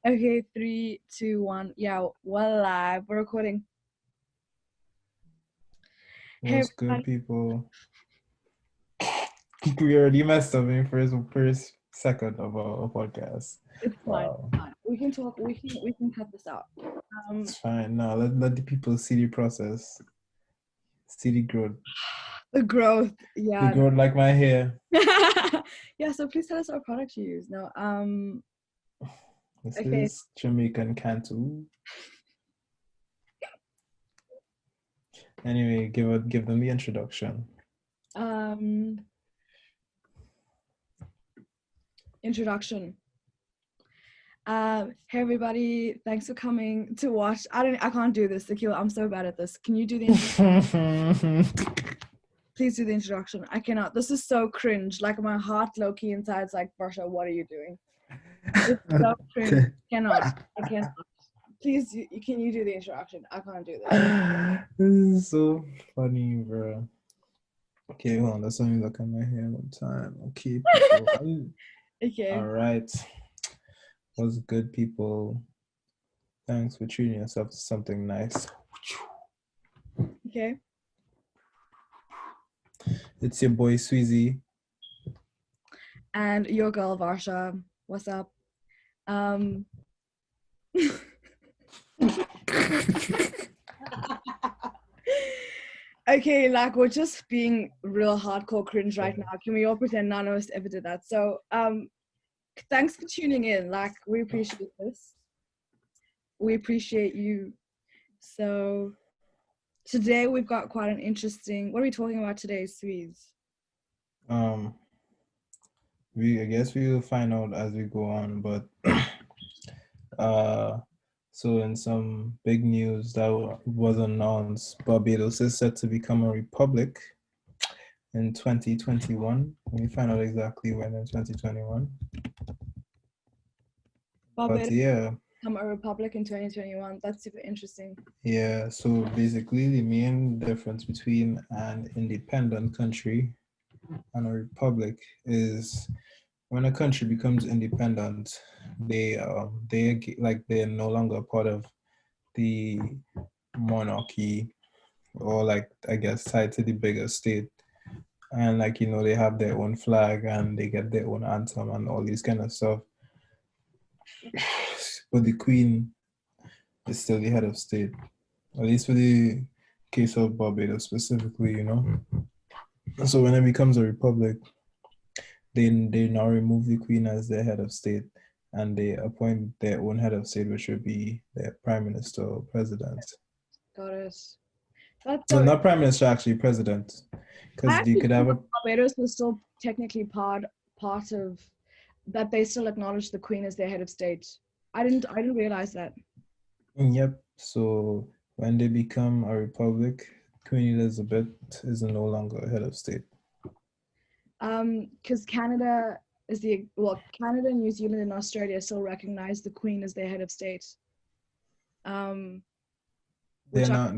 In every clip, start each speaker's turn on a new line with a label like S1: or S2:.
S1: Okay, 3, 2, 1. Yeah, we're live. We're recording. Hey,
S2: What's good,
S1: everybody.
S2: people? We already messed up in first second of our podcast.
S1: It's fine.
S2: Wow,
S1: Fine. We can talk. We can cut this out. Um,
S2: it's fine. Now let the people see the process, see the growth.
S1: the growth.
S2: The
S1: Yeah.
S2: growth like my hair.
S1: Yeah. So please tell us what product you use. No.
S2: This
S1: Okay.
S2: is Jamaican Cantu. Anyway, give them the introduction.
S1: Introduction. Hey everybody. Thanks for coming to watch. I can't do this, Akil. I'm so bad at this. Can you do the introduction? Please do the introduction. I cannot. This is so cringe. Like my heart low-key inside is like, Barsha, what are you doing? It's so cringe. I cannot. Please, can you do the introduction? I can't do this.
S2: This is so funny, bro. Okay, hold on. Let's let me look at my hair one time. Okay, people.
S1: Okay.
S2: All right. What's good, people? Thanks for treating yourself to something nice.
S1: Okay.
S2: It's your boy Sweezy.
S1: And your girl Varsha. What's up? Okay, like we're just being real hardcore cringe right now. Can we all pretend none of us ever did that? So thanks for tuning in. Like we appreciate this. We appreciate you. So today we've got quite an interesting, what are we talking about today, Sweez?
S2: I guess we will find out as we go on, but so in some big news that was announced, Barbados is set to become a republic in 2021. Let me find out exactly when in 2021.
S1: Barbados
S2: But yeah.
S1: become a republic in 2021. That's super interesting.
S2: Yeah, so basically the main difference between an independent country and a republic is when a country becomes independent, they're no longer part of the monarchy, or like I guess tied to the bigger state. And like they have their own flag and they get their own anthem and all these kind of stuff. But the Queen is still the head of state, at least for the case of Barbados specifically. So when it becomes a republic, they now remove the Queen as their head of state, and they appoint their own head of state, which would be their prime minister or president.
S1: Got it. That's
S2: Well,
S1: so.
S2: not prime minister, actually president, because you could have a.
S1: Barbados was still technically part of that. They still acknowledge the Queen as their head of state. I didn't realize that.
S2: Yep. So when they become a republic, Queen Elizabeth is no longer head of state.
S1: Because Canada, New Zealand, and Australia still recognize the Queen as their head of state.
S2: They're not.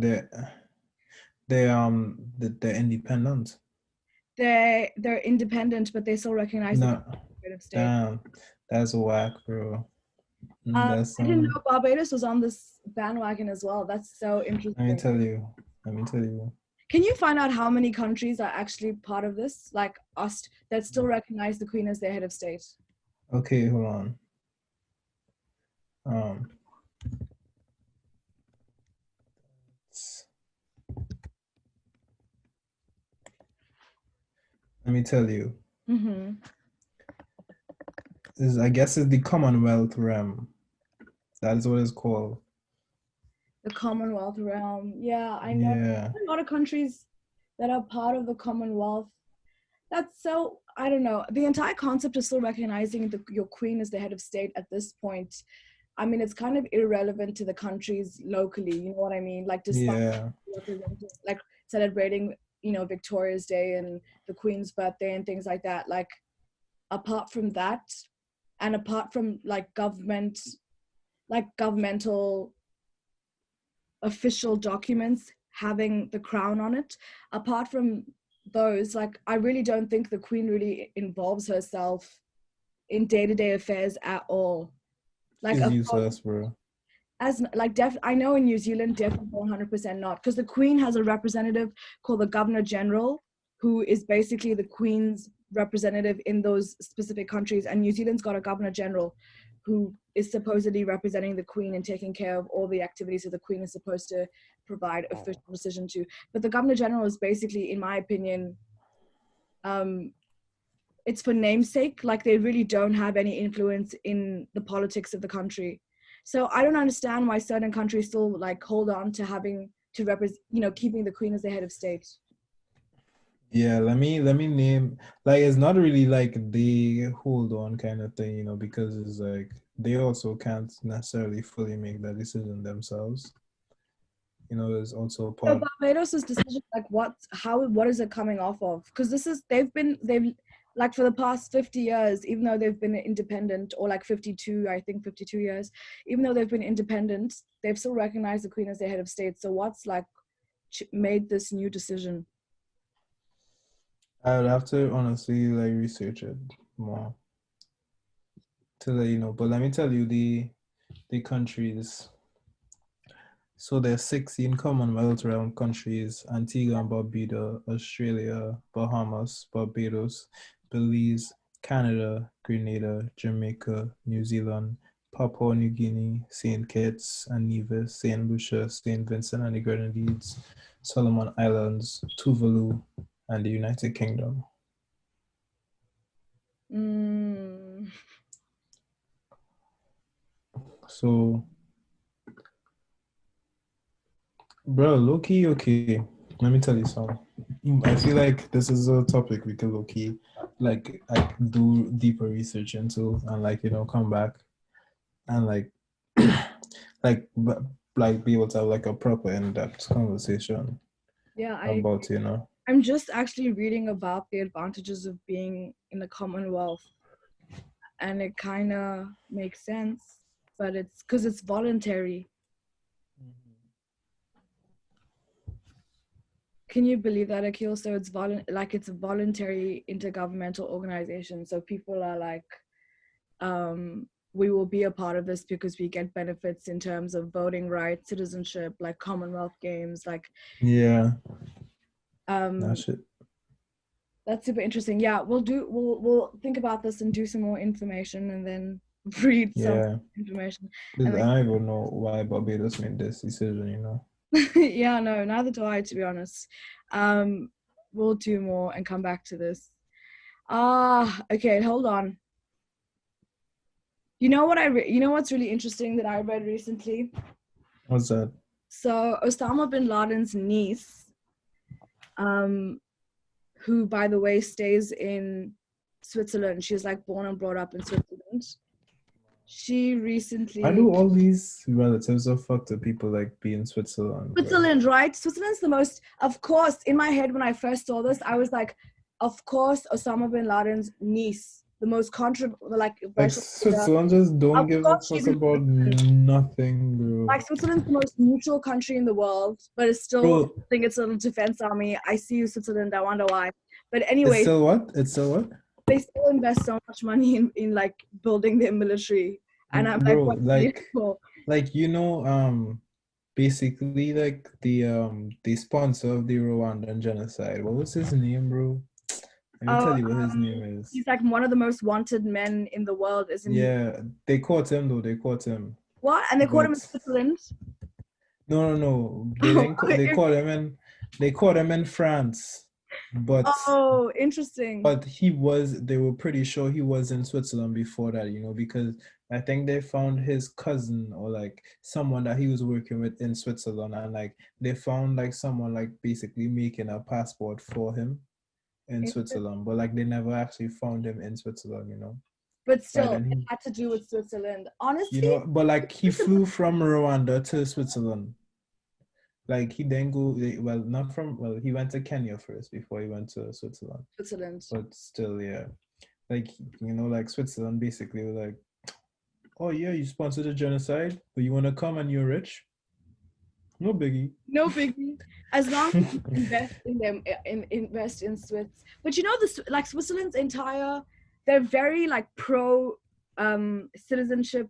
S2: They're independent.
S1: They're independent, but they still recognize the Queen as head of state.
S2: Damn, that's whack, bro.
S1: I didn't know Barbados was on this bandwagon as well. That's so interesting.
S2: Let me tell you.
S1: Can you find out how many countries are actually part of this, like us, that still recognize the Queen as their head of state?
S2: Okay, hold on. Let me tell you.
S1: Mm-hmm.
S2: I guess it's the Commonwealth realm. That is what it's called.
S1: The Commonwealth realm. Yeah, I know.
S2: Yeah.
S1: A lot of countries that are part of the Commonwealth. That's so, I don't know. The entire concept of still recognizing your queen as the head of state at this point, I mean, it's kind of irrelevant to the countries locally. You know what I mean? Like, despite like celebrating, Victoria's Day and the Queen's birthday and things like that. Like, apart from that, and apart from like governmental official documents having the crown on it, apart from those, like, I really don't think the Queen really involves herself in day-to-day affairs at all. Like,
S2: Is
S1: of course,
S2: useless, bro.
S1: as like I know in New Zealand, definitely 100% not, because the Queen has a representative called the Governor General, who is basically the Queen's representative in those specific countries, and New Zealand's got a Governor General who is supposedly representing the Queen and taking care of all the activities that the Queen is supposed to provide official decision to. But the Governor General is basically, in my opinion, um, it's for namesake. Like, they really don't have any influence in the politics of the country. So I don't understand why certain countries still like hold on to having to represent, keeping the Queen as the head of state.
S2: Yeah, let me name, like, it's not really like the hold on kind of thing, because it's like they also can't necessarily fully make that decision themselves. There's also
S1: So
S2: part.
S1: Barbados' decision, like, what is it coming off of? Because they've like, for the past 50 years, even though they've been independent, or like 52, I think 52 years, even though they've been independent, they've still recognized the Queen as their head of state. So what's like made this new decision?
S2: I would have to honestly like research it more to let you know. But let me tell you the countries. So there's 16 Commonwealth realm countries: Antigua and Barbuda, Australia, Bahamas, Barbados, Belize, Canada, Grenada, Jamaica, New Zealand, Papua New Guinea, St. Kitts and Nevis, St. Lucia, St. Vincent and the Grenadines, Solomon Islands, Tuvalu, and the United Kingdom.
S1: Mm.
S2: So, bro, low key, okay. Let me tell you something. I feel like this is a topic we could low key, like do deeper research into, and like come back and like like be able to have like a proper in-depth conversation
S1: Yeah,
S2: about
S1: I'm just actually reading about the advantages of being in the Commonwealth, and it kind of makes sense, but it's because it's voluntary. Can you believe that, Akil? So it's a voluntary intergovernmental organization. So people are like, we will be a part of this because we get benefits in terms of voting rights, citizenship, like Commonwealth Games, like
S2: Yeah, that
S1: um,
S2: shit.
S1: that's super interesting. Yeah, we'll think about this and do some more information, and then read some
S2: Yeah,
S1: information,
S2: because
S1: and
S2: I
S1: then
S2: don't even know why Barbados made this decision.
S1: yeah, no, neither do I, to be honest. Um, we'll do more and come back to this. Okay, hold on. You know what's really interesting that I read recently?
S2: What's that?
S1: So Osama bin Laden's niece, um, who by the way stays in Switzerland. She's like born and brought up in Switzerland. She
S2: Why
S1: recently
S2: do all these relatives of fucked up people like be in Switzerland, bro?
S1: Switzerland, right? Switzerland's the most, of course, in my head when I first saw this, I was like, of course, Osama bin Laden's niece, the most
S2: Like
S1: controversial figure.
S2: Switzerland just
S1: Of
S2: don't give a
S1: course, she's
S2: fuck
S1: in
S2: about
S1: Switzerland.
S2: nothing, bro.
S1: Like, Switzerland's the most neutral country in the world, but it's still,
S2: Bro,
S1: I think it's a little defense army. I see you, Switzerland. I wonder why. But
S2: it's
S1: anyways,
S2: still what? It's still what?
S1: they still invest so much money in like building their military. And I'm like,
S2: Bro,
S1: what's really cool?
S2: like basically like the sponsor of the Rwandan genocide. What was his name, bro? Let me
S1: Oh,
S2: tell you what his name is.
S1: he's like one of the most wanted men in the world, isn't he?
S2: Yeah, they caught him though. They caught him,
S1: What? And they caught him in
S2: but
S1: Switzerland?
S2: no, no, no. They
S1: Oh,
S2: didn't. They caught him in France, but
S1: oh, interesting.
S2: he was. They were pretty sure he was in Switzerland before that. Because I think they found his cousin or like someone that he was working with in Switzerland, and like they found like someone like basically making a passport for him in Switzerland, but like they never actually found him in Switzerland.
S1: But
S2: Right,
S1: still,
S2: and
S1: it had to do with Switzerland. Honestly,
S2: but like he flew from Rwanda to Switzerland. Like he then well, not from, well, he went to Kenya first before he went to Switzerland.
S1: Switzerland.
S2: But still, yeah. Like, like Switzerland basically was like, oh yeah, you sponsored a genocide, but you want to come and you're rich? No biggie.
S1: No biggie. As long as you invest in them, invest in Swiss. But this, like Switzerland's entire, they're very like pro citizenship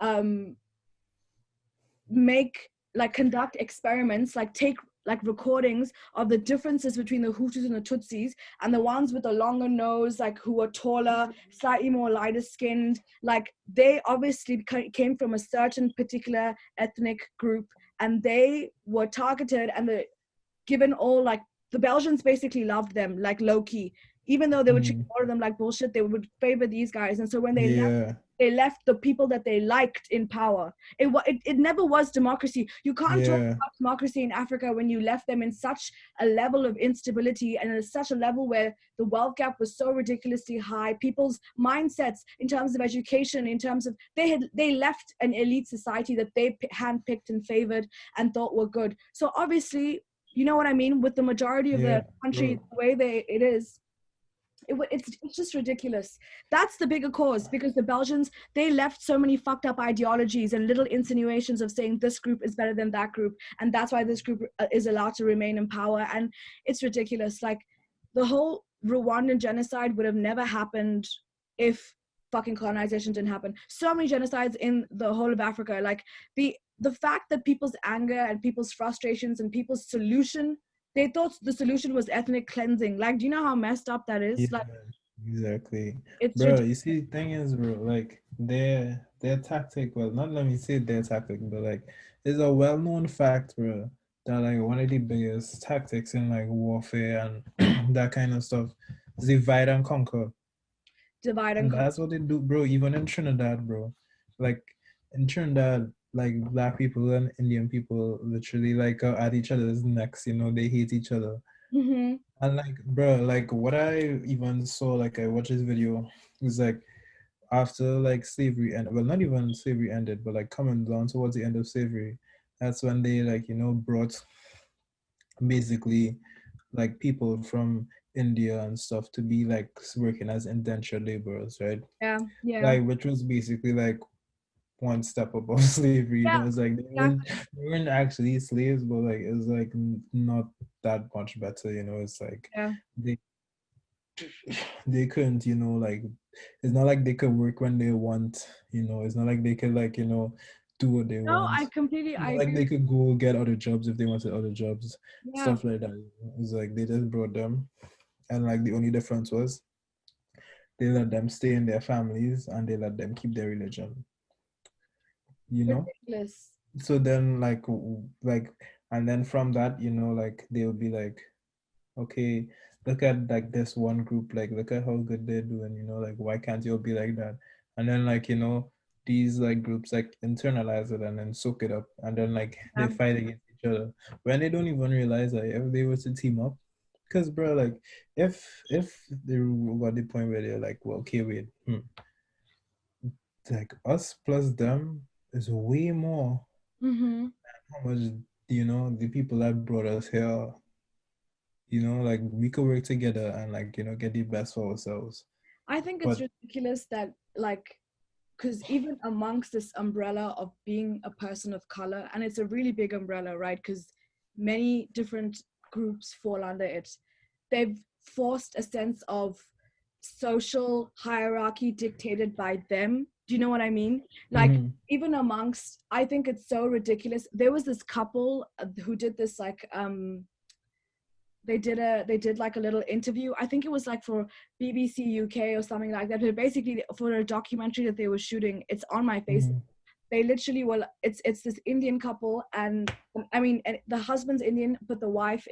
S1: um make like conduct experiments, like take like recordings of the differences between the Hutus and the Tutsis, and the ones with the longer nose, like who were taller, slightly more lighter skinned, like they obviously came from a certain particular ethnic group, and they were targeted, and the given all like the Belgians basically loved them like low key, even though they would treat
S2: Mm.
S1: all of them like bullshit. They would favor these guys, and so when
S2: Yeah.
S1: they left the people that they liked in power. It never was democracy. You can't talk
S2: Yeah.
S1: about democracy in Africa when you left them in such a level of instability and at such a level where the wealth gap was so ridiculously high. People's mindsets in terms of education, in terms of they left an elite society that they handpicked and favored and thought were good. So obviously, you know what I mean, with the majority of the
S2: Yeah,
S1: country
S2: bro.
S1: the way it is, it's just ridiculous. That's the bigger cause, because the Belgians, they left so many fucked up ideologies and little insinuations of saying this group is better than that group, and that's why this group is allowed to remain in power. And it's ridiculous. Like the whole Rwandan genocide would have never happened if fucking colonization didn't happen. So many genocides in the whole of Africa. Like the fact that people's anger and people's frustrations and people's solution, they thought the solution was ethnic cleansing. Like, do you know how messed up that
S2: Yeah,
S1: is? Like,
S2: exactly.
S1: it's
S2: Bro,
S1: ridiculous.
S2: you see, thing is, bro, like their tactic, well, not let me say their tactic, but like it's a well-known fact, bro, that like one of the biggest tactics in like warfare and that kind of stuff is divide and conquer.
S1: Divide and
S2: And
S1: conquer.
S2: that's what they do, bro. Even in Trinidad, bro. Like in Trinidad, like black people and Indian people literally like are at each other's necks, you know, they hate each other.
S1: Mm-hmm.
S2: And like, bro, like what I even saw, like I watched this video, was like after like slavery and well, not even slavery ended, but like coming down towards the end of slavery, that's when they like, you know, brought basically like people from India and stuff to be like working as indentured laborers, right?
S1: Yeah, yeah,
S2: Like which was basically like one step above slavery. You
S1: yeah,
S2: know, it's like
S1: exactly.
S2: they weren't actually slaves, but like it's like not that much better. You know, it's like
S1: Yeah.
S2: they they couldn't. You know, like it's not like they could work when they want. You know, it's not like they could like do what they
S1: No,
S2: want.
S1: I
S2: Not like
S1: agree
S2: they
S1: with
S2: could go get other jobs if they wanted other jobs,
S1: you. Yeah.
S2: stuff like that. You know? It's like they just brought them, and like the only difference was they let them stay in their families and they let them keep their religion. You know.
S1: Ridiculous.
S2: So then like and then from that like they'll be like, okay, look at like this one group, like look at how good they're doing, like why can't you be like that? And then like these like groups like internalize it and then soak it up, and then like they
S1: Yeah.
S2: fight against each other when they don't even realize that if they were to team up, because bro, like if they got the point where they're like, well, okay, wait, like us plus them is way more.
S1: Mm-hmm.
S2: How much the people that brought us here, like we could work together and like get the best for ourselves.
S1: I think it's
S2: But
S1: ridiculous that like, because even amongst this umbrella of being a person of color, and it's a really big umbrella, right? Because many different groups fall under it. They've forced a sense of social hierarchy dictated by them. Do you know what I mean? Like,
S2: mhm,
S1: even amongst, I think it's so ridiculous. There was this couple who did this like they did like a little interview. I think it was like for BBC UK or something like that. But basically for a documentary that they were shooting, it's on my face.
S2: mhm,
S1: They literally were. It's this Indian couple, and I mean, and the husband's Indian, but the wife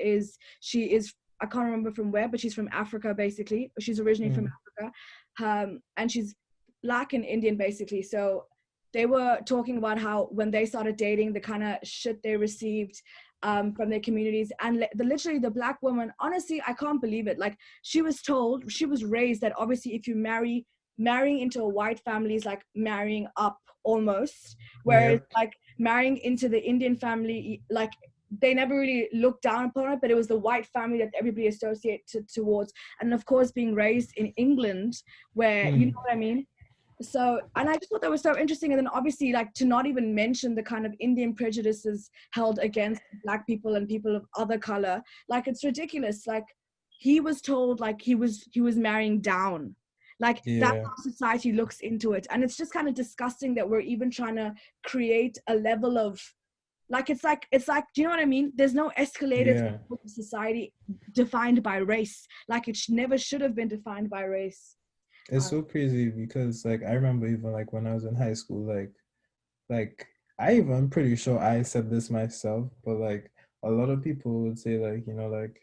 S1: she is, I can't remember from where, but she's from Africa basically. She's originally from
S2: mhm,
S1: Africa, and she's black and Indian basically. So they were talking about how when they started dating, the kind of shit they received from their communities, and literally the black woman, honestly I can't believe it. Like she was told, she was raised that obviously if you marrying into a white family is like marrying up almost, whereas
S2: yep,
S1: like marrying into the Indian family, like they never really looked down upon it, but it was the white family that everybody associated towards. And of course being raised in England, where you know
S2: mm,
S1: what I mean. So, and I just thought that was so interesting. And then obviously like to not even mention the kind of Indian prejudices held against black people and people of other color, like it's ridiculous. Like he was told like he was marrying down, Like that's
S2: Yeah.
S1: how society looks into it. And it's just kind of disgusting that we're even trying to create a level of like it's like do you know what I mean? There's no escalator to
S2: Yeah.
S1: society defined by race. Like it never should have been defined by race.
S2: It's so crazy because like I remember even like when I was in high school, like I even pretty sure I said this myself, but like a lot of people would say like, you know, like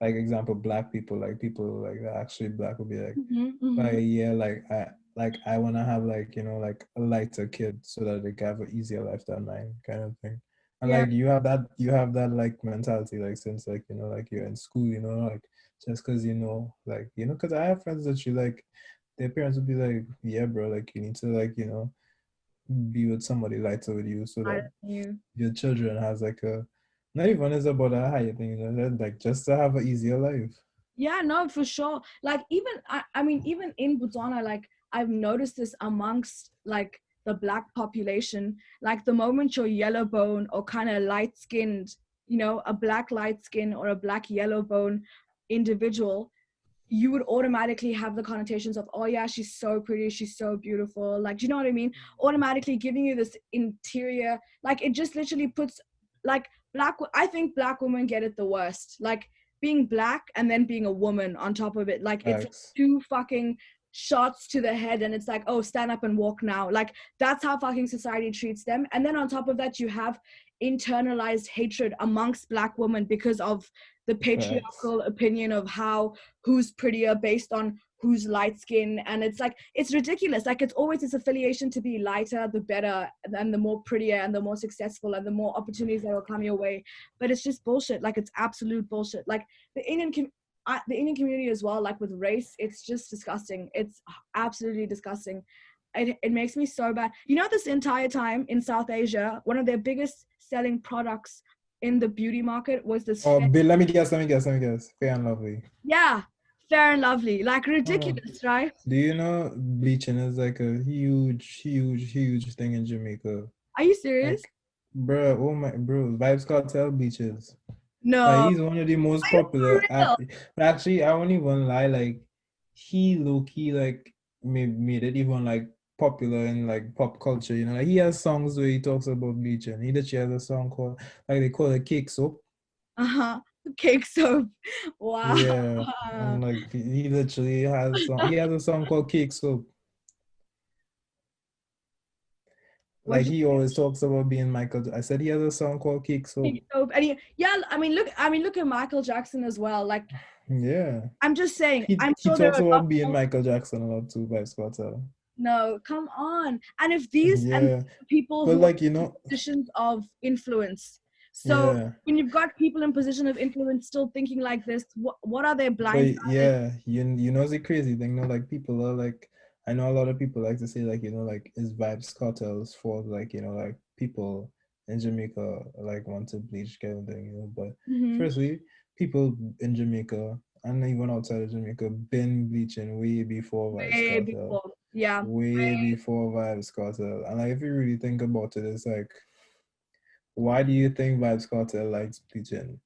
S2: example, black people, like people like that actually black would be
S1: Mm-hmm, mm-hmm.
S2: like yeah, like I wanna have like, you know, like a lighter kid so that they can have an easier life than mine kind of thing. And
S1: Yeah,
S2: like you have that like mentality like since like, you know, like you're in school, you know, like just because you know, like, you know, because I have friends that you like their parents would be like, yeah, bro, like you need to like, you know, be with somebody lighter with you so
S1: I
S2: that
S1: knew.
S2: your children has like a not even is about a higher thing, you know, like just to have an easier life.
S1: Yeah, no, for sure. Like even I mean even in Botswana, like I've noticed this amongst like the black population. Like the moment you're yellow bone or kind of light skinned, you know, a black light skin or a black yellow bone individual, you would automatically have the connotations of, oh yeah, she's so pretty, she's so beautiful. Like, do you know what I mean? Automatically giving you this interior, like it just literally puts like I think black women get it the worst. Like being black and then being a woman on top of it. Like it's
S2: Facts.
S1: two fucking shots to the head and it's like, oh, stand up and walk now. Like that's how fucking society treats them. And then on top of that, you have internalized hatred amongst black women because of the
S2: Facts.
S1: patriarchal opinion of how who's prettier based on who's light skin. And it's like it's ridiculous. Like it's always this affiliation to be lighter the better and the more prettier and the more successful and the more opportunities that will come your way. But it's just bullshit. Like it's absolute bullshit. Like the the Indian community as well, like with race, it's just disgusting. It's absolutely disgusting. It makes me so bad. You know, this entire time in South Asia, one of their biggest selling products in the beauty market was this
S2: Oh, Bill, let me guess. Fair and lovely.
S1: yeah, Fair and Lovely. Like
S2: Oh,
S1: ridiculous, right?
S2: do you know bleaching is like a huge thing in Jamaica?
S1: Are you serious?
S2: Like, bro, oh my, bro, Vibes Cartel bleaches. Like,
S1: No.
S2: he's one of the most
S1: Are you for
S2: popular.
S1: real?
S2: Actually, I won't even lie. Like, he low key like made it even like popular in like pop culture. You know, like he has songs where he talks about bleaching. He literally has a song called like they call it Cake Soap.
S1: Uh-huh. Cake soap. Wow.
S2: Yeah, and like he literally he has a song called Cake Soap.
S1: What
S2: Like
S1: you
S2: he always talks about being Michael. I said he has a song called Cake Soap.
S1: Cake soap? And yeah, I mean, look at Michael Jackson as well. Like,
S2: Yeah.
S1: I'm just saying, I'm
S2: He
S1: sure there
S2: talks
S1: are a lot
S2: about being
S1: more.
S2: Michael Jackson a lot too by Scotta.
S1: No, come on. And if these and
S2: Yeah.
S1: people
S2: But
S1: who are
S2: like, you
S1: in
S2: know,
S1: positions of influence. So
S2: yeah.
S1: when you've got people in position of influence still thinking like this, what are their blind
S2: But yeah, you know the crazy thing, you know, like people are like I know a lot of people like to say like, you know, like is Vibes Cartel's fault, like, you know, like people in Jamaica like want to bleach kind of thing, you know. But
S1: mm-hmm.
S2: firstly, people in Jamaica and even outside of Jamaica been bleaching way before Vibes
S1: Way
S2: Cartel.
S1: before. Yeah.
S2: Way before Vibes Cartel. And like if you really think about it, it's like why do you think Vibes Cartel likes bleaching?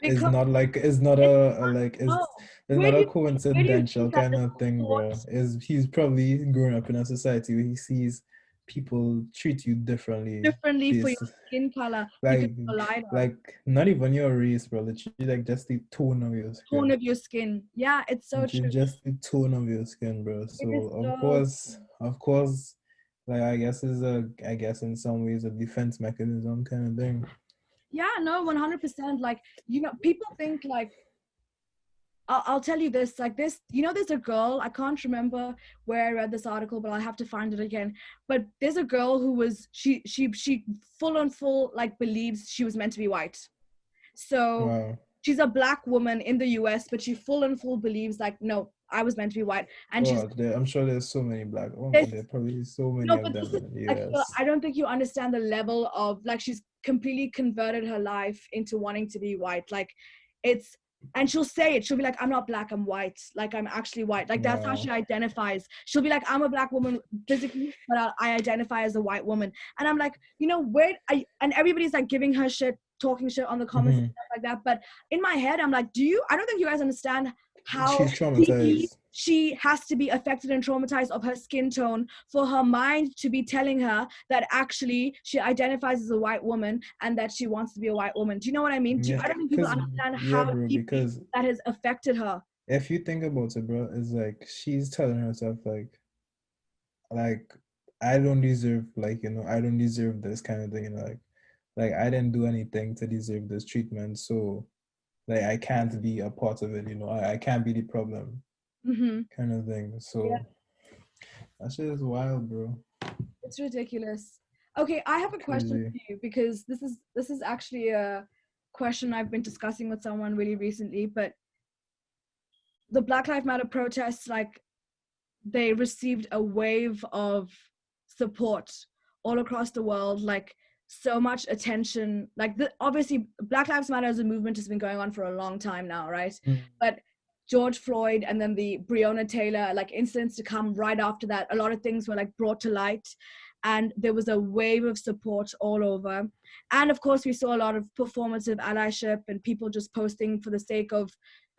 S2: It's
S1: Because
S2: not like it's not a like
S1: no.
S2: it's not a
S1: Where do you
S2: coincidental
S1: think that
S2: kind
S1: the
S2: of thing, bro.
S1: thought
S2: Is he's probably growing up in a society where he sees people treat you differently
S1: differently for your
S2: based
S1: skin color because
S2: like
S1: you're lighter?
S2: like not even your race, bro. Literally like just the tone of your
S1: Tone
S2: skin.
S1: of your skin. Yeah, it's so true.
S2: Just the tone of your skin, bro.
S1: It is
S2: So
S1: so
S2: of course, like I guess is a I guess in some ways a defense mechanism kind of thing.
S1: yeah, no, 100%. Like, you know, people think like I'll tell you this, like this, you know, there's a girl, I can't remember where I read this article, but I'll have to find it again. But there's a girl who was she full on full like believes she was meant to be white. So
S2: Wow.
S1: she's a black woman in the US, but she full and full believes like, no, I was meant to be white. And she's
S2: Oh, I'm sure there's so many black. Oh,
S1: this
S2: there probably so many
S1: no,
S2: of
S1: but
S2: them
S1: this is
S2: in the
S1: like
S2: US.
S1: I don't think you understand the level of like she's completely converted her life into wanting to be white. Like it's and she'll say it. She'll be like, I'm not black, I'm white. Like I'm actually white. Like that's how she
S2: Wow.
S1: identifies. She'll be like, I'm a black woman physically, but I identify as a white woman. And I'm like, you know, and everybody's like giving her shit, talking shit on the comments and
S2: Hmm.
S1: stuff like that. But in my head, I'm like, I don't think you guys understand how
S2: She's traumatized.
S1: she has to be affected and traumatized of her skin tone for her mind to be telling her that actually she identifies as a white woman and that she wants to be a white woman. Do you know what I mean?
S2: Yeah,
S1: I don't think people
S2: because
S1: understand
S2: yeah,
S1: how
S2: bro.
S1: deeply
S2: Because
S1: that has affected her.
S2: if you think about it, bro, it's like she's telling herself like I don't deserve, like, I don't deserve this kind of thing, like I didn't do anything to deserve this treatment, so like I can't be a part of it, I can't be the problem,
S1: Mm-hmm.
S2: kind of thing.
S1: Yeah,
S2: So that shit is wild, bro.
S1: it's ridiculous. Okay, I have a question
S2: Crazy.
S1: for you because this is actually a question I've been discussing with someone really recently. But the Black Lives Matter protests, like, they received a wave of support all across the world, like so much attention. Like, obviously Black Lives Matter as a movement has been going on for a long time now, right?
S2: Mm.
S1: But George Floyd and then the Breonna Taylor, like, incidents to come right after that, a lot of things were like brought to light, and there was a wave of support all over. And of course we saw a lot of performative allyship and people just posting for the sake of,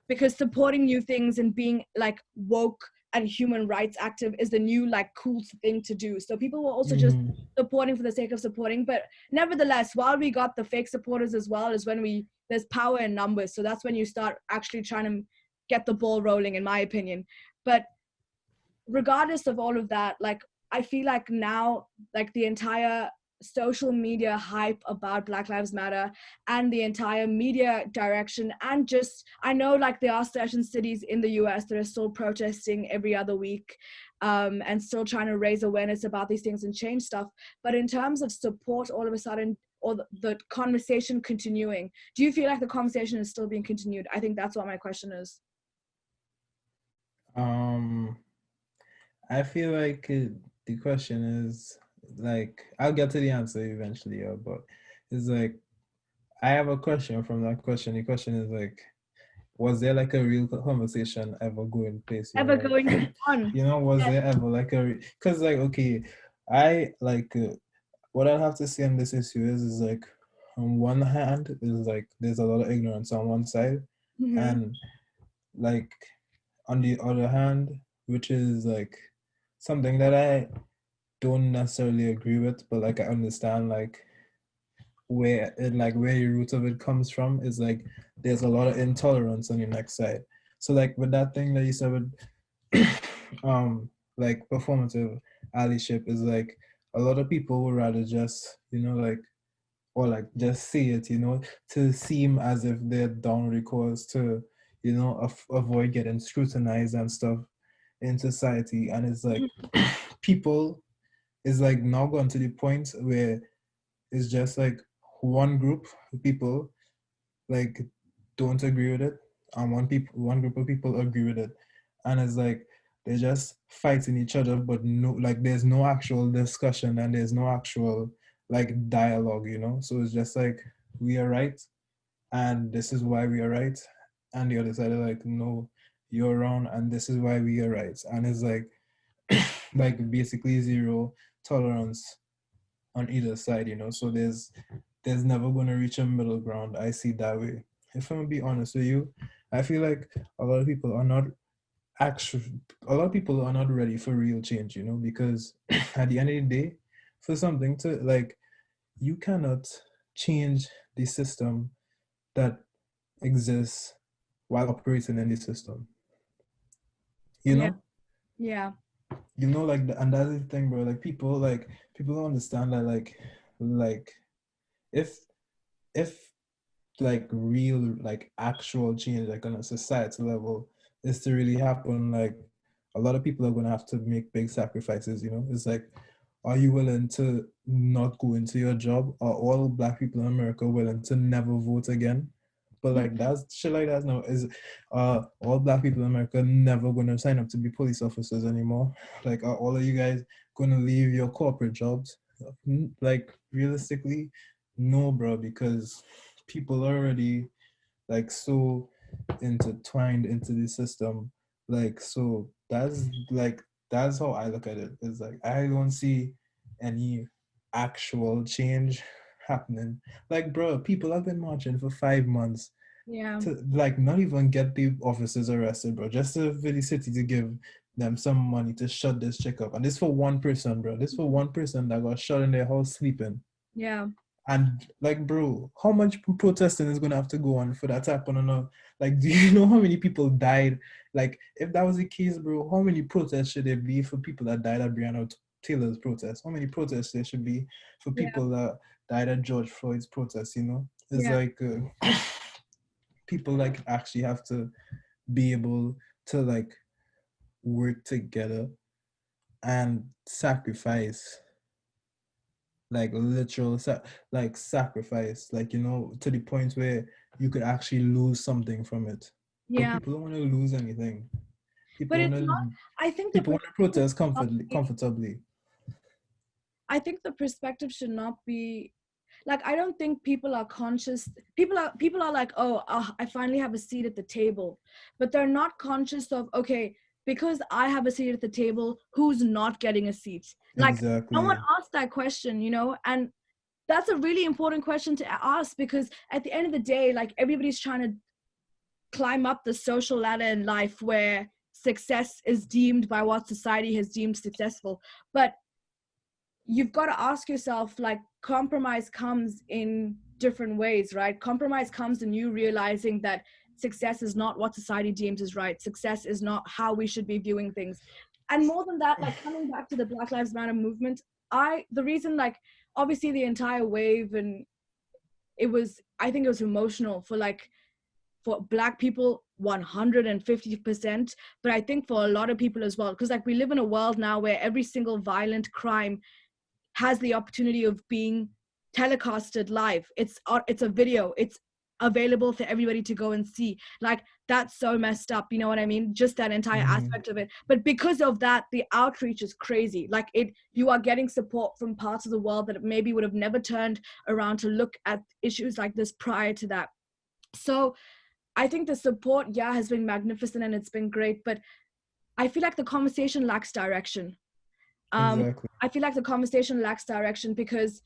S1: because supporting new things and being like woke and human rights active is the new like cool thing to do. So people were also just
S2: Mm.
S1: supporting for the sake of supporting. But nevertheless, while we got the fake supporters as well, is when there's power in numbers. So that's when you start actually trying to get the ball rolling, in my opinion. But regardless of all of that, like, I feel like now, like, the entire social media hype about Black Lives Matter and the entire media direction, and just, I know like there are certain cities in the US that are still protesting every other week, and still trying to raise awareness about these things and change stuff. But in terms of support, all of a sudden, or the conversation continuing, do you feel like the conversation is still being continued? I think that's what my question is.
S2: um I feel like the question is, like, I'll get to the answer eventually, but it's like I have a question from that question. The question is like, was there like a real conversation ever going place?
S1: Ever
S2: Like,
S1: going on?
S2: was
S1: Yes.
S2: there ever like because like, okay, I like what I have to say on this issue is like, on one hand, is like there's a lot of ignorance on one side,
S1: Mm-hmm.
S2: and like on the other hand, which is like something that I don't necessarily agree with, but like I understand like where the root of it comes from is like there's a lot of intolerance on your next side. So like with that thing that you said with like performative allyship is like a lot of people would rather just like or like just say it to seem as if they're down recourse to avoid getting scrutinized and stuff in society. And it's like people is like now gone to the point where it's just like one group of people like don't agree with it, and one group of people agree with it, and it's like they're just fighting each other, but no, like there's no actual discussion and there's no actual like dialogue, so it's just like we are right and this is why we are right, and the other side are like, no, you're wrong and this is why we are right. And it's like like basically zero tolerance on either side, so there's never going to reach a middle ground. I see that way. If I'm gonna be honest with you, I feel like a lot of people are not actually a lot of people are not ready for real change, because at the end of the day, for something to like, you cannot change the system that exists while operating in the system, you
S1: Yeah.
S2: know
S1: Yeah.
S2: like and that's the thing, bro. Like people don't understand that like if if like real like actual change like on a society level is to really happen, like a lot of people are going to have to make big sacrifices. It's like, are you willing to not go into your job? Are all black people in America willing to never vote again? But like that's shit like that now is all black people in America never going to sign up to be police officers anymore? Like, are all of you guys going to leave your corporate jobs? Like realistically, no, bro, because people are already like so intertwined into the system. Like, so that's how I look at it. It's like I don't see any actual change happening. Like, bro, people have been marching for 5 months
S1: Yeah.
S2: to like not even get the officers arrested, bro. Just for the city to give them some money to shut this chick up. And this for one person, bro. This for one person that got shot in their house sleeping.
S1: Yeah.
S2: And like, bro, how much protesting is gonna have to go on for that to happen or not? Like, do you know how many people died? Like, if that was the case, bro, how many protests should there be for people that died at Breonna Taylor's protest? How many protests there should be for
S1: Yeah.
S2: people that died at George Floyd's protest? You know, it's
S1: Yeah.
S2: like people like actually have to be able to like work together and sacrifice, like literal like sacrifice, like, you know, to the point where you could actually lose something from it. But
S1: Yeah.
S2: people don't want to lose anything.
S1: But
S2: people want
S1: it's
S2: to
S1: not, I think the
S2: people want to
S1: perspective
S2: protest
S1: should not be,
S2: comfortably.
S1: I think the perspective should not be like, I don't think people are conscious. People are like, oh, I finally have a seat at the table, but they're not conscious of, okay, because I have a seat at the table, who's not getting a seat? Like, no one
S2: Exactly.
S1: asked that question, you know, and that's a really important question to ask, because at the end of the day, like, everybody's trying to climb up the social ladder in life where success is deemed by what society has deemed successful. But you've got to ask yourself, like, compromise comes in different ways, right? Compromise comes in you realizing that success is not what society deems is right. Success is not how we should be viewing things. And more than that, like, coming back to the Black Lives Matter movement, the reason, like, obviously the entire wave, and I think it was emotional for, like, for Black people 150%, but I think for a lot of people as well, because, like, we live in a world now where every single violent crime has the opportunity of being telecasted live. It's a video. It's available for everybody to go and see. Like, that's so messed up. You know what I mean? Just that entire
S2: Mm-hmm.
S1: aspect of it. But because of that, the outreach is crazy. Like, you are getting support from parts of the world that maybe would have never turned around to look at issues like this prior to that. So I think the support, yeah, has been magnificent and it's been great, but I feel like the conversation lacks direction. um,
S2: Exactly.
S1: I feel like the conversation lacks direction because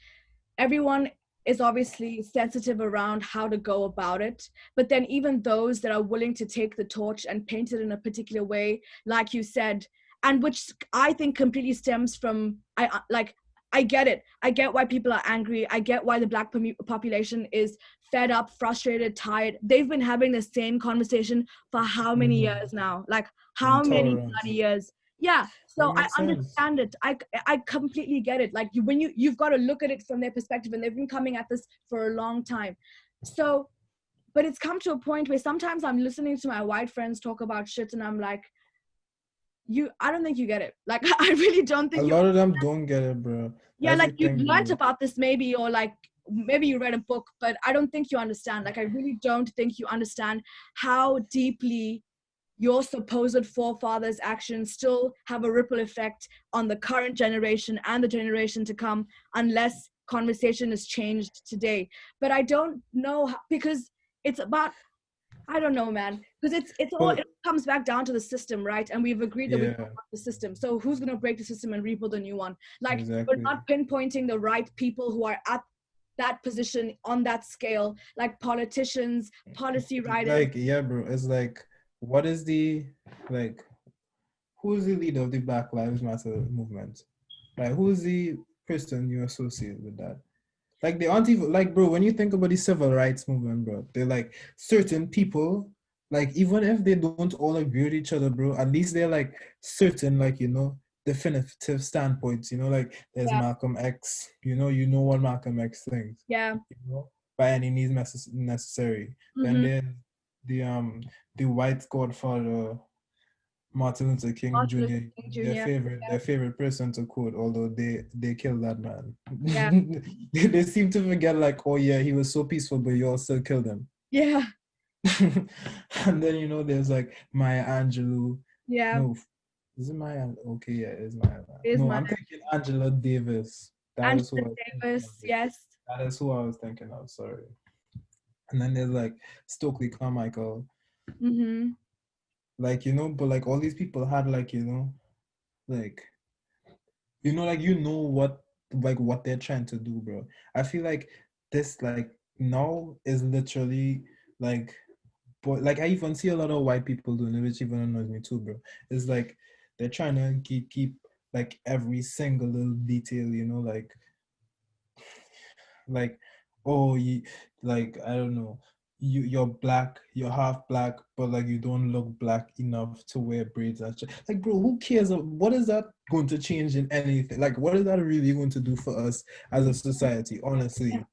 S1: everyone is obviously sensitive around how to go about it. But then even those that are willing to take the torch and paint it in a particular way, like you said, and which I think completely stems from, I get it. I get why people are angry. I get why the Black population is fed up, frustrated, tired. They've been having the same conversation for how many
S2: Mm-hmm.
S1: years now? Like, how many bloody
S2: Intolerance.
S1: years? Yeah,
S2: That
S1: so I
S2: makes sense.
S1: understand it. I completely get it. Like, you've got to look at it from their perspective, and they've been coming at this for a long time. So, but it's come to a point where sometimes I'm listening to my white friends talk about shit, and I'm like, I don't think you get it. Like, I really don't
S2: A
S1: think you.
S2: lot of them don't get it, bro.
S1: Yeah,
S2: That's the
S1: like, you've
S2: thing,
S1: learned
S2: bro.
S1: about this maybe, or like maybe you read a book, but I don't think you understand. Like, I really don't think you understand how deeply your supposed forefathers' actions still have a ripple effect on the current generation and the generation to come, unless conversation is changed today. But I don't know how, because it's about, I don't know, man, because
S2: Well,
S1: it comes back down to the system, right? And we've agreed that we don't
S2: yeah,
S1: want the system. So who's going to break the system and rebuild a new one? Like, we're
S2: exactly.
S1: not pinpointing the right people who are at that position on that scale, like politicians, policy writers.
S2: Like, yeah, bro. It's like, what is the like? Who's the leader of the Black Lives Matter movement? Like, who's the person you associate with that? Like, they aren't even like, bro. When you think about the civil rights movement, bro, they're like certain people. Like, even if they don't all agree with each other, bro, at least they're like certain, like, you know, definitive standpoints. You know, like there's
S1: Yeah,
S2: Malcolm X. You know what Malcolm X thinks.
S1: yeah.
S2: You know, by any means necessary. Then
S1: Mm-hmm.
S2: there's the the white Godfather Martin Luther King
S1: Martin Luther
S2: Jr.
S1: King
S2: Their
S1: Jr.
S2: favorite person to quote, although they killed that man.
S1: Yeah,
S2: They seem to forget, like, oh yeah, he was so peaceful, but you all still killed him.
S1: yeah,
S2: And then, you know, there's like Maya Angelou.
S1: yeah.
S2: No, is it Maya? Okay, yeah, it's Maya.
S1: It is
S2: No,
S1: my
S2: I'm thinking Angela Davis. That is who I
S1: Angela
S2: was thinking of.
S1: Davis. Yes.
S2: That is who I was thinking of. Sorry. And then there's like Stokely Carmichael.
S1: Mm-hmm.
S2: Like, you know, but like all these people had, like, you know, like, you know, like, you know what, like what they're trying to do, bro. I feel like this, like, now is literally like But like I even see a lot of white people doing it, which even annoys me too, bro. It's like they're trying to keep like every single little detail, you know, like oh you like I don't know, you're black, you're half black, but like you don't look black enough to wear braids and shit. Like bro, who cares? What is that going to change in anything? Like what is that really going to do for us as a society, honestly?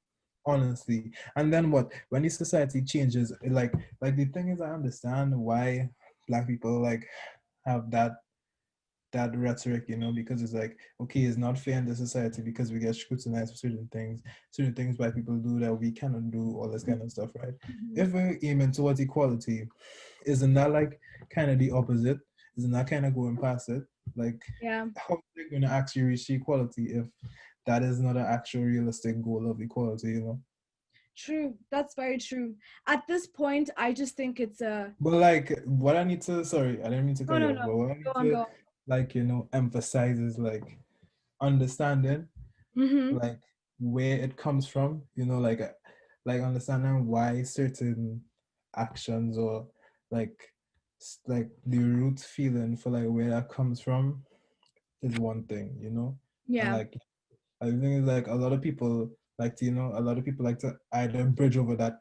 S2: Honestly. And then what, when the society changes, like the thing is, I understand why black people like have that rhetoric, you know, because it's like, okay, it's not fair in the society because we get scrutinized for certain things white people do that we cannot do, all this kind of stuff, right?
S1: Mhm.
S2: If we're aiming towards equality, isn't that like kind of the opposite? Isn't that kind of going past it? Like,
S1: Yeah.
S2: how are they going to actually reach equality if that is not an actual realistic goal of equality, you know?
S1: True. That's very true. At this point, I just think it's a
S2: But like, what I need to, sorry, I didn't mean to
S1: no,
S2: cut
S1: no,
S2: you off,
S1: no.
S2: but what I
S1: Go
S2: need
S1: on,
S2: to,
S1: go on.
S2: like, you know, emphasize is like understanding
S1: Mm-hmm.
S2: like where it comes from, you know, like understanding why certain actions or like like the root feeling for like where that comes from is one thing, you know. And
S1: Yeah.
S2: like I think like a lot of people like to, you know, a lot of people like to either bridge over that,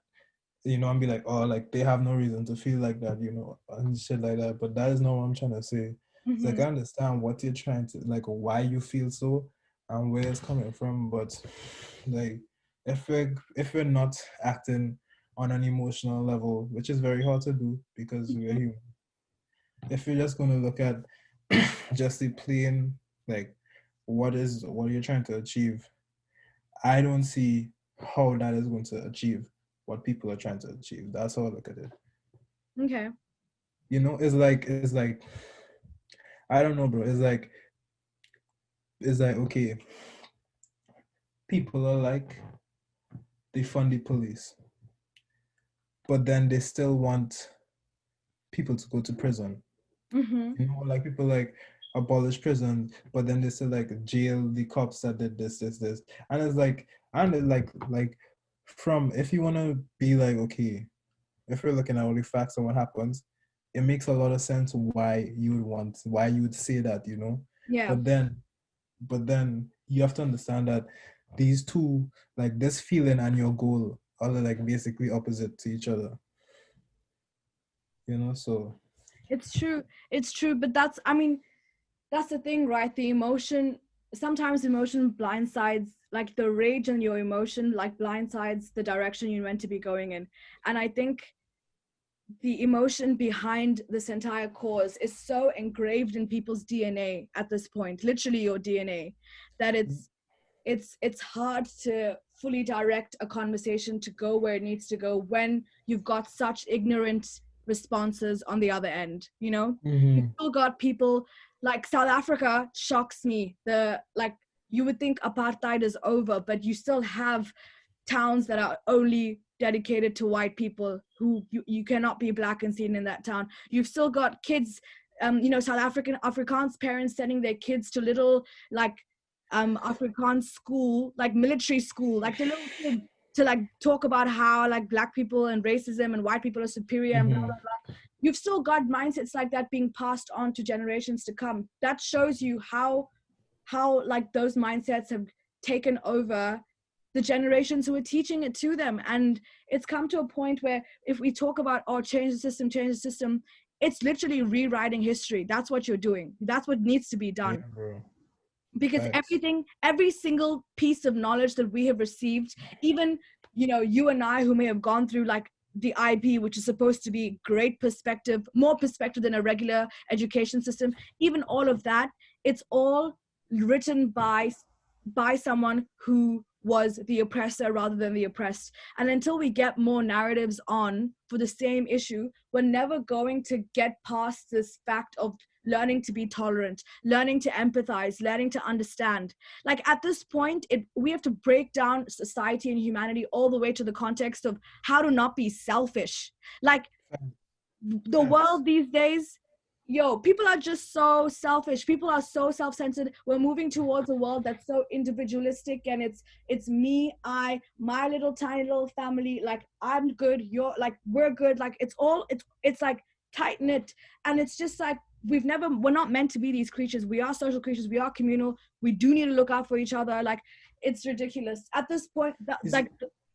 S2: you know, and be like, oh, like they have no reason to feel like that, you know, and shit like that. But that is not what I'm trying to say. It's like
S1: Mm-hmm.
S2: I understand what you're trying to, like, why you feel so and where it's coming from, but like if we're not acting on an emotional level, which is very hard to do because we're human, if you're just gonna look at just the plain like what you're trying to achieve, I don't see how that is going to achieve what people are trying to achieve. That's how I look at it.
S1: Okay.
S2: You know, it's like I don't know, bro. It's like okay, people are like they fund the police, but then they still want people to go to prison.
S1: Mm-hmm.
S2: You know, like people like abolish prison, but then they still like jail the cops that did this, and it's like and it like from if you want to be like okay, if we're looking at all the facts of what happens, it makes a lot of sense why you would say that, you know.
S1: Yeah.
S2: But then you have to understand that these two, like this feeling and your goal, are like basically opposite to each other, you know. So
S1: It's true. It's true. But I mean, that's the thing, right? The emotion, sometimes emotion blindsides, like the rage and your emotion, like blindsides the direction you're meant to be going in. And I think the emotion behind this entire cause is so engraved in people's DNA at this point, literally your DNA, that it's hard to fully direct a conversation to go where it needs to go when you've got such ignorant responses on the other end, you know. You've
S2: mm-hmm.
S1: still got people like South Africa shocks me. The like you would think apartheid is over, but you still have towns that are only dedicated to white people who you cannot be black and seen in that town. You've still got kids, South Afrikaans parents sending their kids to little like Afrikaans school, like military school, like the little kids to like talk about how like black people and racism and white people are superior and blah
S2: Mm-hmm.
S1: blah blah. You've still got mindsets like that being passed on to generations to come. That shows you how like those mindsets have taken over the generations who are teaching it to them. And it's come to a point where if we talk about oh change the system, it's literally rewriting history. That's what you're doing. That's what needs to be
S2: Yeah,
S1: done,
S2: bro.
S1: because
S2: Facts.
S1: every single piece of knowledge that we have received, even you and I who may have gone through like the IB, which is supposed to be great perspective, more perspective than a regular education system, even all of that, it's all written by someone who was the oppressor rather than the oppressed. And until we get more narratives on for the same issue, we're never going to get past this fact of learning to be tolerant, learning to empathize, learning to understand. Like at this point, we have to break down society and humanity all the way to the context of how to not be selfish. Like the
S2: Facts.
S1: world these days, yo, people are just so selfish. People are so self-centered. We're moving towards a world that's so individualistic, and it's me, my little tiny little family. Like I'm good, you're like we're good. Like it's like tight knit, and it's just like we're not meant to be these creatures. We are social creatures. We are communal. We do need to look out for each other. Like it's ridiculous at this point.
S2: Is
S1: Like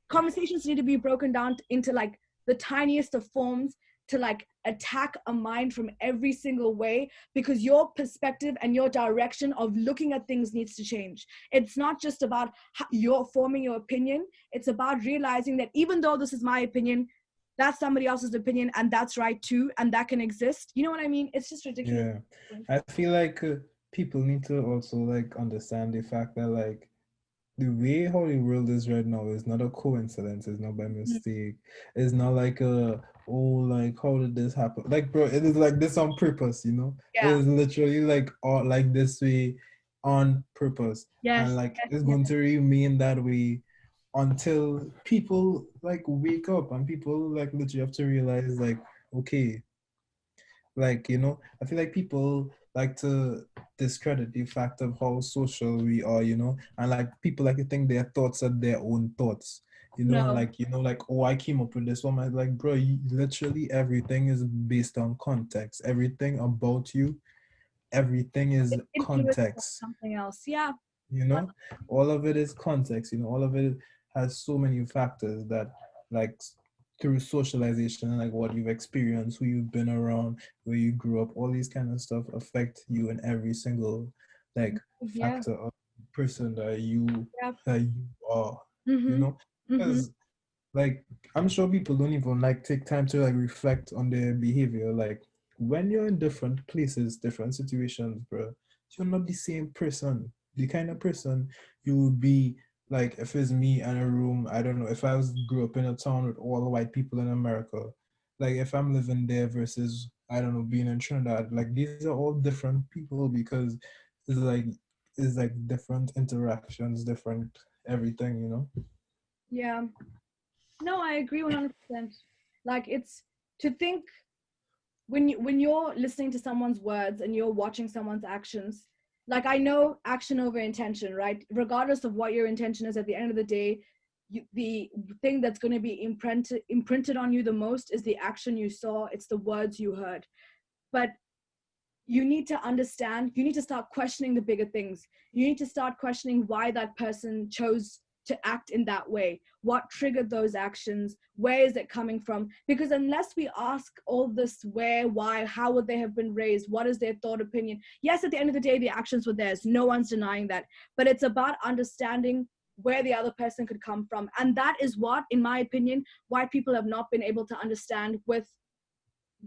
S1: conversations need to be broken down into like the tiniest of forms to like attack a mind from every single way, because your perspective and your direction of looking at things needs to change. It's not just about your forming your opinion. It's about realizing that even though this is my opinion, that's somebody else's opinion, and that's right too, and that can exist. You know what I mean? It's just ridiculous.
S2: Yeah, I feel like people need to also like understand the fact that like the way how the world is right now is not a coincidence. It's not by
S1: Mhm.
S2: mistake. It's not like a oh like how did this happen? Like bro, it is like this on purpose. You know, it
S1: Yeah.
S2: is literally like all like this way on purpose, and
S1: Yes.
S2: like
S1: Yes.
S2: it's
S1: Yes.
S2: going to remain that way until people like wake up and people like literally have to realize like okay, like I feel like people like to discredit the fact of how social we are, and like people like to think their thoughts are their own thoughts, and
S1: No.
S2: like like, oh, I came up with this one. I'm like, bro, literally everything is based on context. Everything about you, everything is
S1: Influence by
S2: context.
S1: something else. Yeah.
S2: you know all of it is context. All of it has so many factors that like through socialization and like what you've experienced, who you've been around, where you grew up, all these kind of stuff affect you in every single like
S1: Yeah.
S2: factor of person
S1: Yeah.
S2: that you are, you
S1: Mm-hmm.
S2: know
S1: Mm-hmm.
S2: because like I'm sure people don't even like take time to like reflect on their behavior. Like when you're in different places, different situations, bro, you're not the same person. The kind of person you would be like if it's me in a room. I don't know if I was grew up in a town with all the white people in America. Like if I'm living there versus I don't know being in Trinidad. Like these are all different people because it's like different interactions, different everything.
S1: Yeah. No, I agree 100%. Like it's to think when you're listening to someone's words and you're watching someone's actions, like I know action over intention, right? Regardless of what your intention is, at the end of the day, the thing that's going to be imprinted on you the most is the action you saw. It's the words you heard. But you need to understand, you need to start questioning the bigger things. You need to start questioning why that person chose to act in that way, what triggered those actions, where is it coming from? Because unless we ask all this, where, why, how would they have been raised, what is their thought, opinion, yes, at the end of the day the actions were theirs, no one's denying that, but it's about understanding where the other person could come from. And that is what, in my opinion, white people have not been able to understand with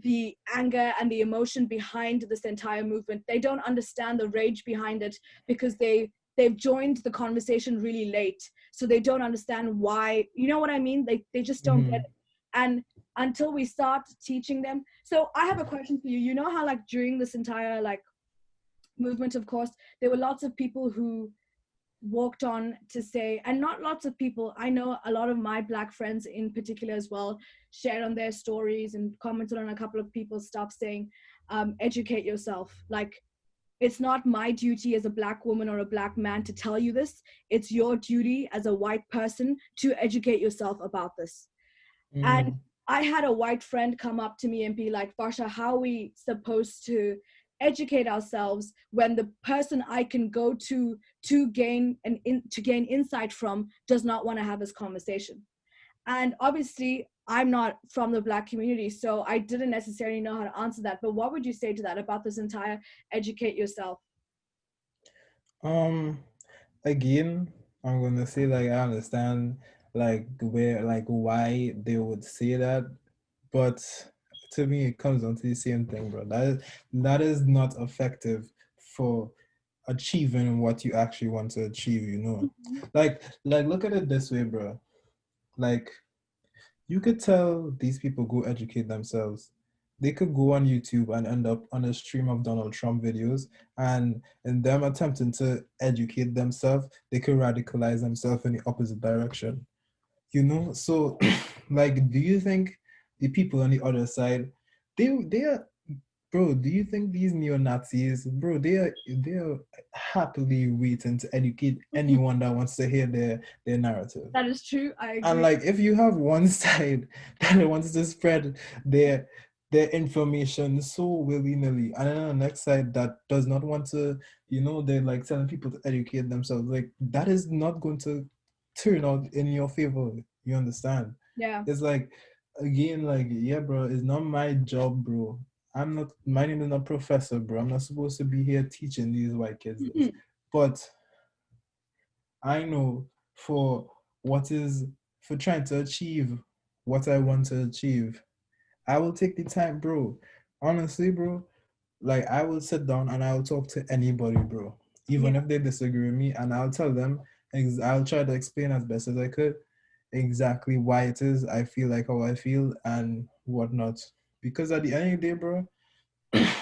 S1: the anger and the emotion behind this entire movement. They don't understand the rage behind it because they've joined the conversation really late. So they don't understand why, you know what I mean? They just don't get
S2: Mm-hmm.
S1: it. And until we start teaching them. So I have a question for you. You know how like during this entire like movement, of course, there were lots of people who walked on to say, and not lots of people, I know a lot of my black friends in particular as well shared on their stories and commented on a couple of people's stuff saying, educate yourself. Like it's not my duty as a black woman or a black man to tell you this. It's your duty as a white person to educate yourself about this. And
S2: Mm-hmm.
S1: I had a white friend come up to me and be like, Farsha, how are we supposed to educate ourselves when the person I can go to gain to gain insight from does not want to have this conversation? And obviously, I'm not from the black community, so I didn't necessarily know how to answer that. But what would you say to that about this entire educate yourself?
S2: Um, Again, I'm gonna say like I understand like where like why they would say that, but to me it comes down to the same thing, bro. That is not effective for achieving what you actually want to achieve.
S1: Mhm.
S2: Like look at it this way, bro. Like you could tell these people go educate themselves. They could go on YouTube and end up on a stream of Donald Trump videos, and in them attempting to educate themselves, they could radicalize themselves in the opposite direction. So like, do you think the people on the other side, they are? bro, do you think these neo-Nazis, bro, they are happily waiting to educate anyone that wants to hear their narrative.
S1: That is true. I
S2: And
S1: agree.
S2: like if you have one side that wants to spread their their information so willy-nilly, and then on the next side that does not want to, they're like telling people to educate themselves, like that is not going to turn out in your favor. You understand?
S1: Yeah.
S2: It's like, again, like, yeah, bro, it's not my job, bro. I'm not, my name is not professor, bro. I'm not supposed to be here teaching these white kids this. But I know for what is, for trying to achieve what I want to achieve, I will take the time, bro. Honestly, bro, like I will sit down and I'll talk to anybody, bro.
S1: Yeah.
S2: Even if they disagree with me, and I'll tell them, I'll try to explain as best as I could exactly why it is I feel like how I feel and whatnot. Because at the end of the day, bro,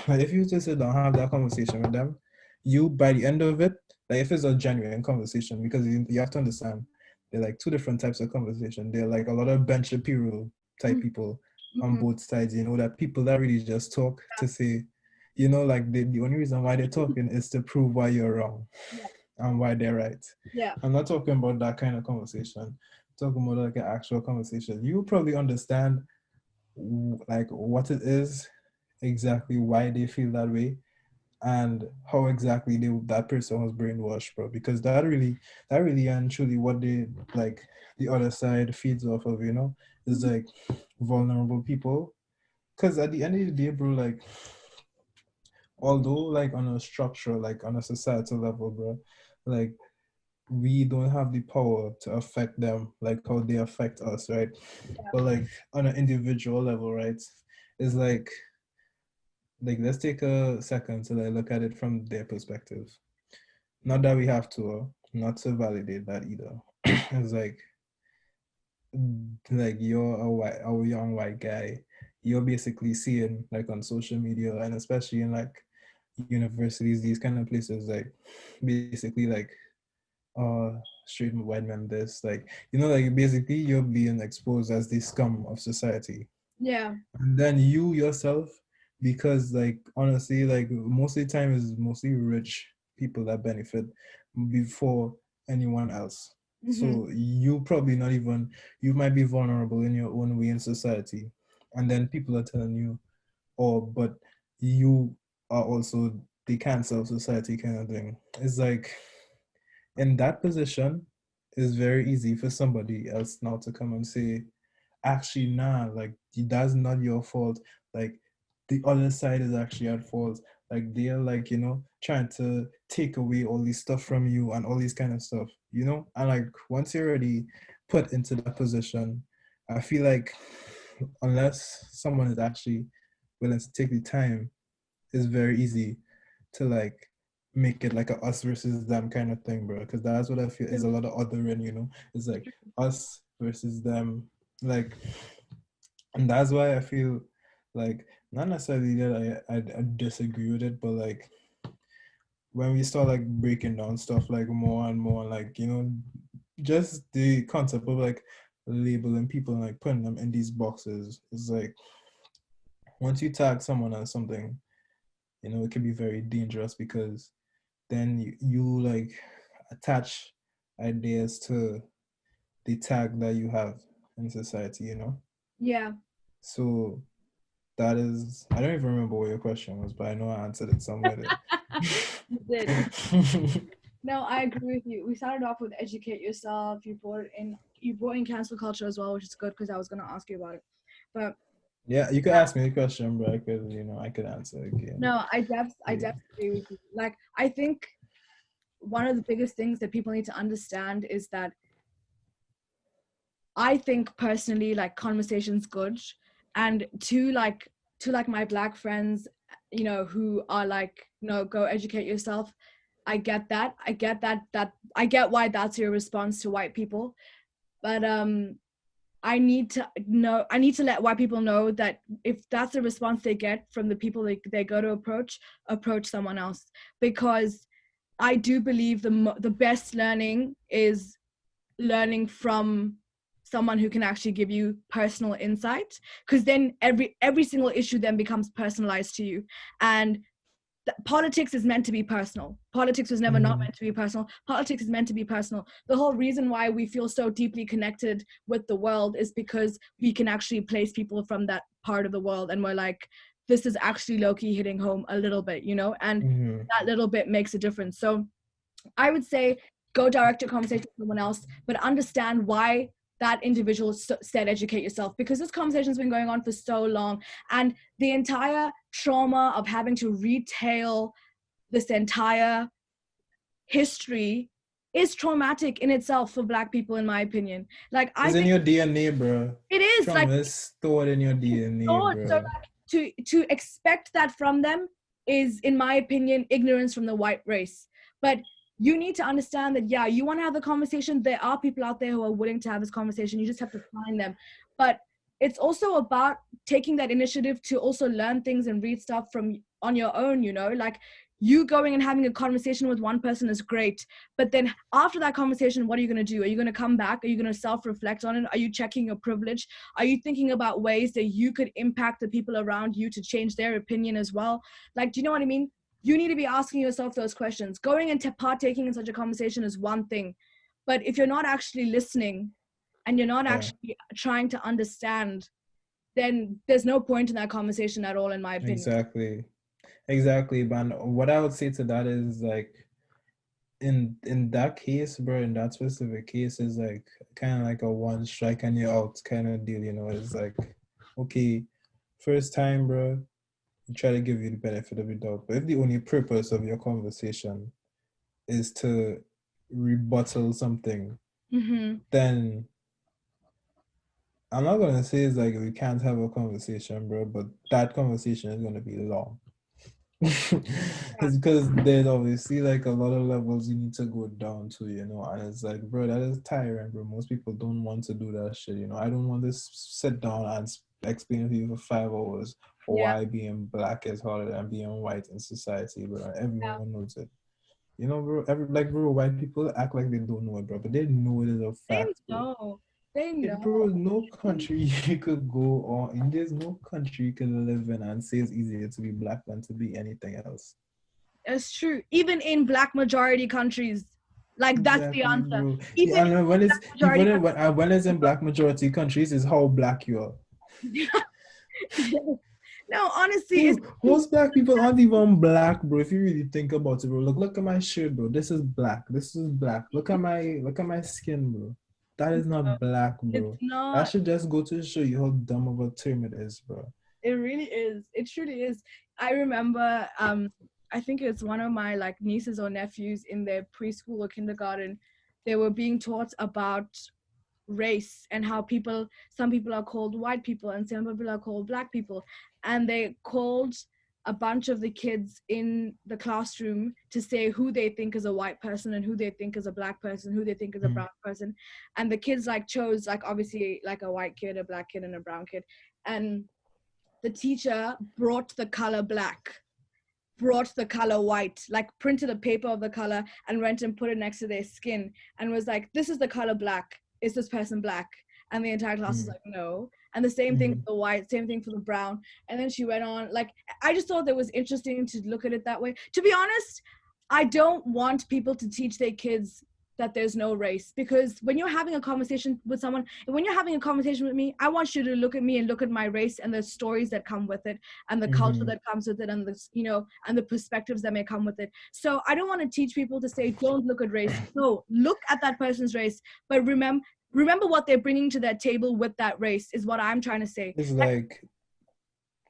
S2: like if you just sit down and have that conversation with them, you by the end of it, like if it's a genuine conversation, because you have to understand, they're like two different types of conversation. They're like a lot of Ben Shapiro type people on
S1: Mm-hmm.
S2: both sides, that people that really just talk to say, like the only reason why they're talking is to prove why you're wrong
S1: Yeah.
S2: and why they're right.
S1: Yeah.
S2: I'm not talking about that kind of conversation. I'm talking about like an actual conversation. You probably understand like what it is, exactly why they feel that way, and how exactly that person was brainwashed, bro. Because that really and truly what they like the other side feeds off of, is
S1: Mhm.
S2: like vulnerable people. Because at the end of the day, bro, like although like on a structure, like on a societal level, bro, like we don't have the power to affect them like how they affect us, right? But like on an individual level, right? It's like let's take a second to like look at it from their perspective. Not that we have to, not to validate that either. It's like you're a young white guy. You're basically seeing like on social media and especially in like universities, these kind of places, like basically like straight white men this, like like basically you're being exposed as the scum of society.
S1: Yeah.
S2: And then you yourself, because like honestly, like most of the time is mostly rich people that benefit before anyone else.
S1: Mm-hmm.
S2: So you probably not even, you might be vulnerable in your own way in society, and then people are telling you, oh, but you are also the cancer of society kind of thing. It's like in that position, it's very easy for somebody else now to come and say, actually, nah, like that's not your fault. Like the other side is actually at fault. Like they're like, trying to take away all this stuff from you and all these kind of stuff, And like once you're already put into that position, I feel like unless someone is actually willing to take the time, it's very easy to like make it like a us versus them kind of thing, bro. Because that's what I feel is a lot of othering, It's like us versus them, like, and that's why I feel like not necessarily that I disagree with it, but like when we start like breaking down stuff like more and more, like just the concept of like labeling people and like putting them in these boxes is like once you tag someone as something, it can be very dangerous because then you like attach ideas to the tag that you have in society.
S1: Yeah.
S2: So that is, I don't even remember what your question was, but I know I answered it somewhere
S1: You did.
S2: there.
S1: No, I agree with you. We started off with educate yourself. You brought in cancel culture as well, which is good because I was gonna ask you about it. But
S2: Yeah, you could ask me a question, but I could answer again.
S1: no, I
S2: Yeah.
S1: definitely agree with you. Like I think one of the biggest things that people need to understand is that I think personally, like conversation's good, and to like my black friends, who are like, go educate yourself. I get that. I get that I get why that's your response to white people, but I need to let white people know that if that's the response they get from the people they go to approach someone else, because I do believe the best learning is learning from someone who can actually give you personal insight, because then every single issue then becomes personalized to you. And politics is meant to be personal. Politics was never not
S2: Mm-hmm.
S1: meant to be personal. Politics is meant to be personal. The whole reason why we feel so deeply connected with the world is because we can actually place people from that part of the world, and we're like, this is actually low-key hitting home a little bit, you know, and
S2: Mm-hmm.
S1: that little bit makes a difference. So I would say go direct your conversation with someone else, but understand why that individual said educate yourself, because this conversation's been going on for so long, and the entire trauma of having to retell this entire history is traumatic in itself for Black people, in my opinion. Like, I
S2: It's in
S1: think
S2: your DNA, bro.
S1: it is like
S2: Trauma is stored in your DNA,
S1: so
S2: bro.
S1: like to expect that from them is, in my opinion, ignorance from the white race. But you need to understand that, yeah, you want to have the conversation. There are people out there who are willing to have this conversation. You just have to find them. But it's also about taking that initiative to also learn things and read stuff from on your own, you know, like you going and having a conversation with one person is great, but then after that conversation, what are you going to do? Are you going to come back? Are you going to self-reflect on it? Are you checking your privilege? Are you thinking about ways that you could impact the people around you to change their opinion as well? Like, do you know what I mean? You need to be asking yourself those questions. Going and partaking in such a conversation is one thing, but if you're not actually listening and you're not
S2: Yeah,
S1: actually trying to understand, then there's no point in that conversation at all, in my opinion.
S2: exactly. Exactly. But what I would say to that is like in that case, bro, in that specific case is like kind of like a one strike and you're out kind of deal, you know. It's like, okay, first time, bro, you try to give you the benefit of the doubt. But if the only purpose of your conversation is to rebuttal something,
S1: Mm-hmm.
S2: then I'm not gonna say it's like we can't have a conversation, bro, but that conversation is gonna be long. It's because there's obviously like a lot of levels you need to go down to, you know, and it's like, bro, that is tiring, bro. Most people don't want to do that shit, you know. I don't want to sit down and explain to you for 5 hours
S1: Yeah.
S2: why being Black is harder than being white in society, bro. Everyone knows it. You know, bro, bro, white people act like they don't know it, bro, but they know it is a
S1: They
S2: fact, bro.
S1: know. They know.
S2: Bro, no country you could go on, and there's no country you can live in and say it's easier to be Black than to be anything else.
S1: It's true. Even in Black majority countries, like that's the
S2: Exactly,
S1: answer.
S2: bro.
S1: Even
S2: Yeah,
S1: in
S2: and when it's
S1: Black majority
S2: even when it's in Black majority countries, is how Black you are.
S1: countries. No, honestly, it's
S2: Bro, most Black people aren't even Black, bro. If you really think about it, bro. Look at my shirt, bro. This is Black. This is Black. Look at my skin, bro. That is not Black,
S1: it's
S2: bro. That
S1: not.
S2: should just go to show you how dumb of a term it is, bro.
S1: It really is. It truly is. I remember, I think it's one of my like nieces or nephews in their preschool or kindergarten. They were being taught about race and how some people are called white people and some people are called Black people, and they called a bunch of the kids in the classroom to say who they think is a white person and who they think is a Black person, who they think is a
S2: Mm,
S1: brown person. And the kids like chose like obviously like a white kid, a Black kid, and a brown kid. And the teacher brought the color black, brought the color white, like printed a paper of the color and went and put it next to their skin and was like, this is the color black. Is this person Black? And the entire class was
S2: mm,
S1: like, no. And the same thing
S2: mm.
S1: for the white, same thing for the brown. And then she went on, like, I just thought that was interesting to look at it that way. To be honest, I don't want people to teach their kids that there's no race, because when you're having a conversation with someone, when you're having a conversation with me, I want you to look at me and look at my race and the stories that come with it and the culture
S2: Mm-hmm.
S1: that comes with it and the, you know, and the perspectives that may come with it. So I don't want to teach people to say don't look at race. No, look at that person's race, but remember what they're bringing to that table with that race is what I'm trying to say.
S2: It's
S1: Like,
S2: like,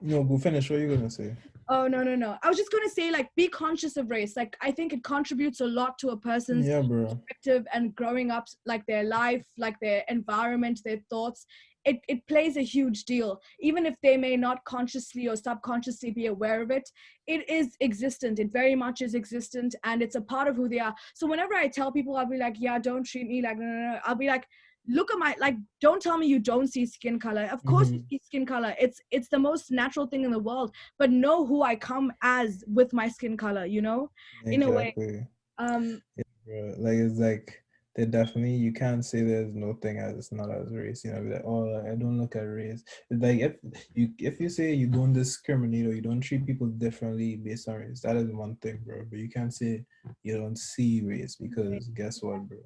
S2: no, go finish. What are you gonna say?
S1: oh, no. I was just going to say, like, be conscious of race. Like, I think it contributes a lot to a person's
S2: Yeah, bro.
S1: perspective and growing up, like their life, like their environment, their thoughts. It plays a huge deal. Even if they may not consciously or subconsciously be aware of it, it is existent. It very much is existent, and it's a part of who they are. So whenever I tell people, I'll be like, yeah, don't treat me like, no. I'll be like, look at my, like, don't tell me you don't see skin color. Of course you
S2: Mm-hmm.
S1: see skin color. It's the most natural thing in the world, but know who I come as with my skin color, you know, in a way.
S2: Exactly.
S1: um
S2: Yeah, bro. Like it's like they definitely, you can't say there's no thing as it's not as race. You know, be like, oh, I don't look at race. It's like if you say you don't discriminate or you don't treat people differently based on race, that is one thing, bro. But you can't say you don't see race because guess what, bro?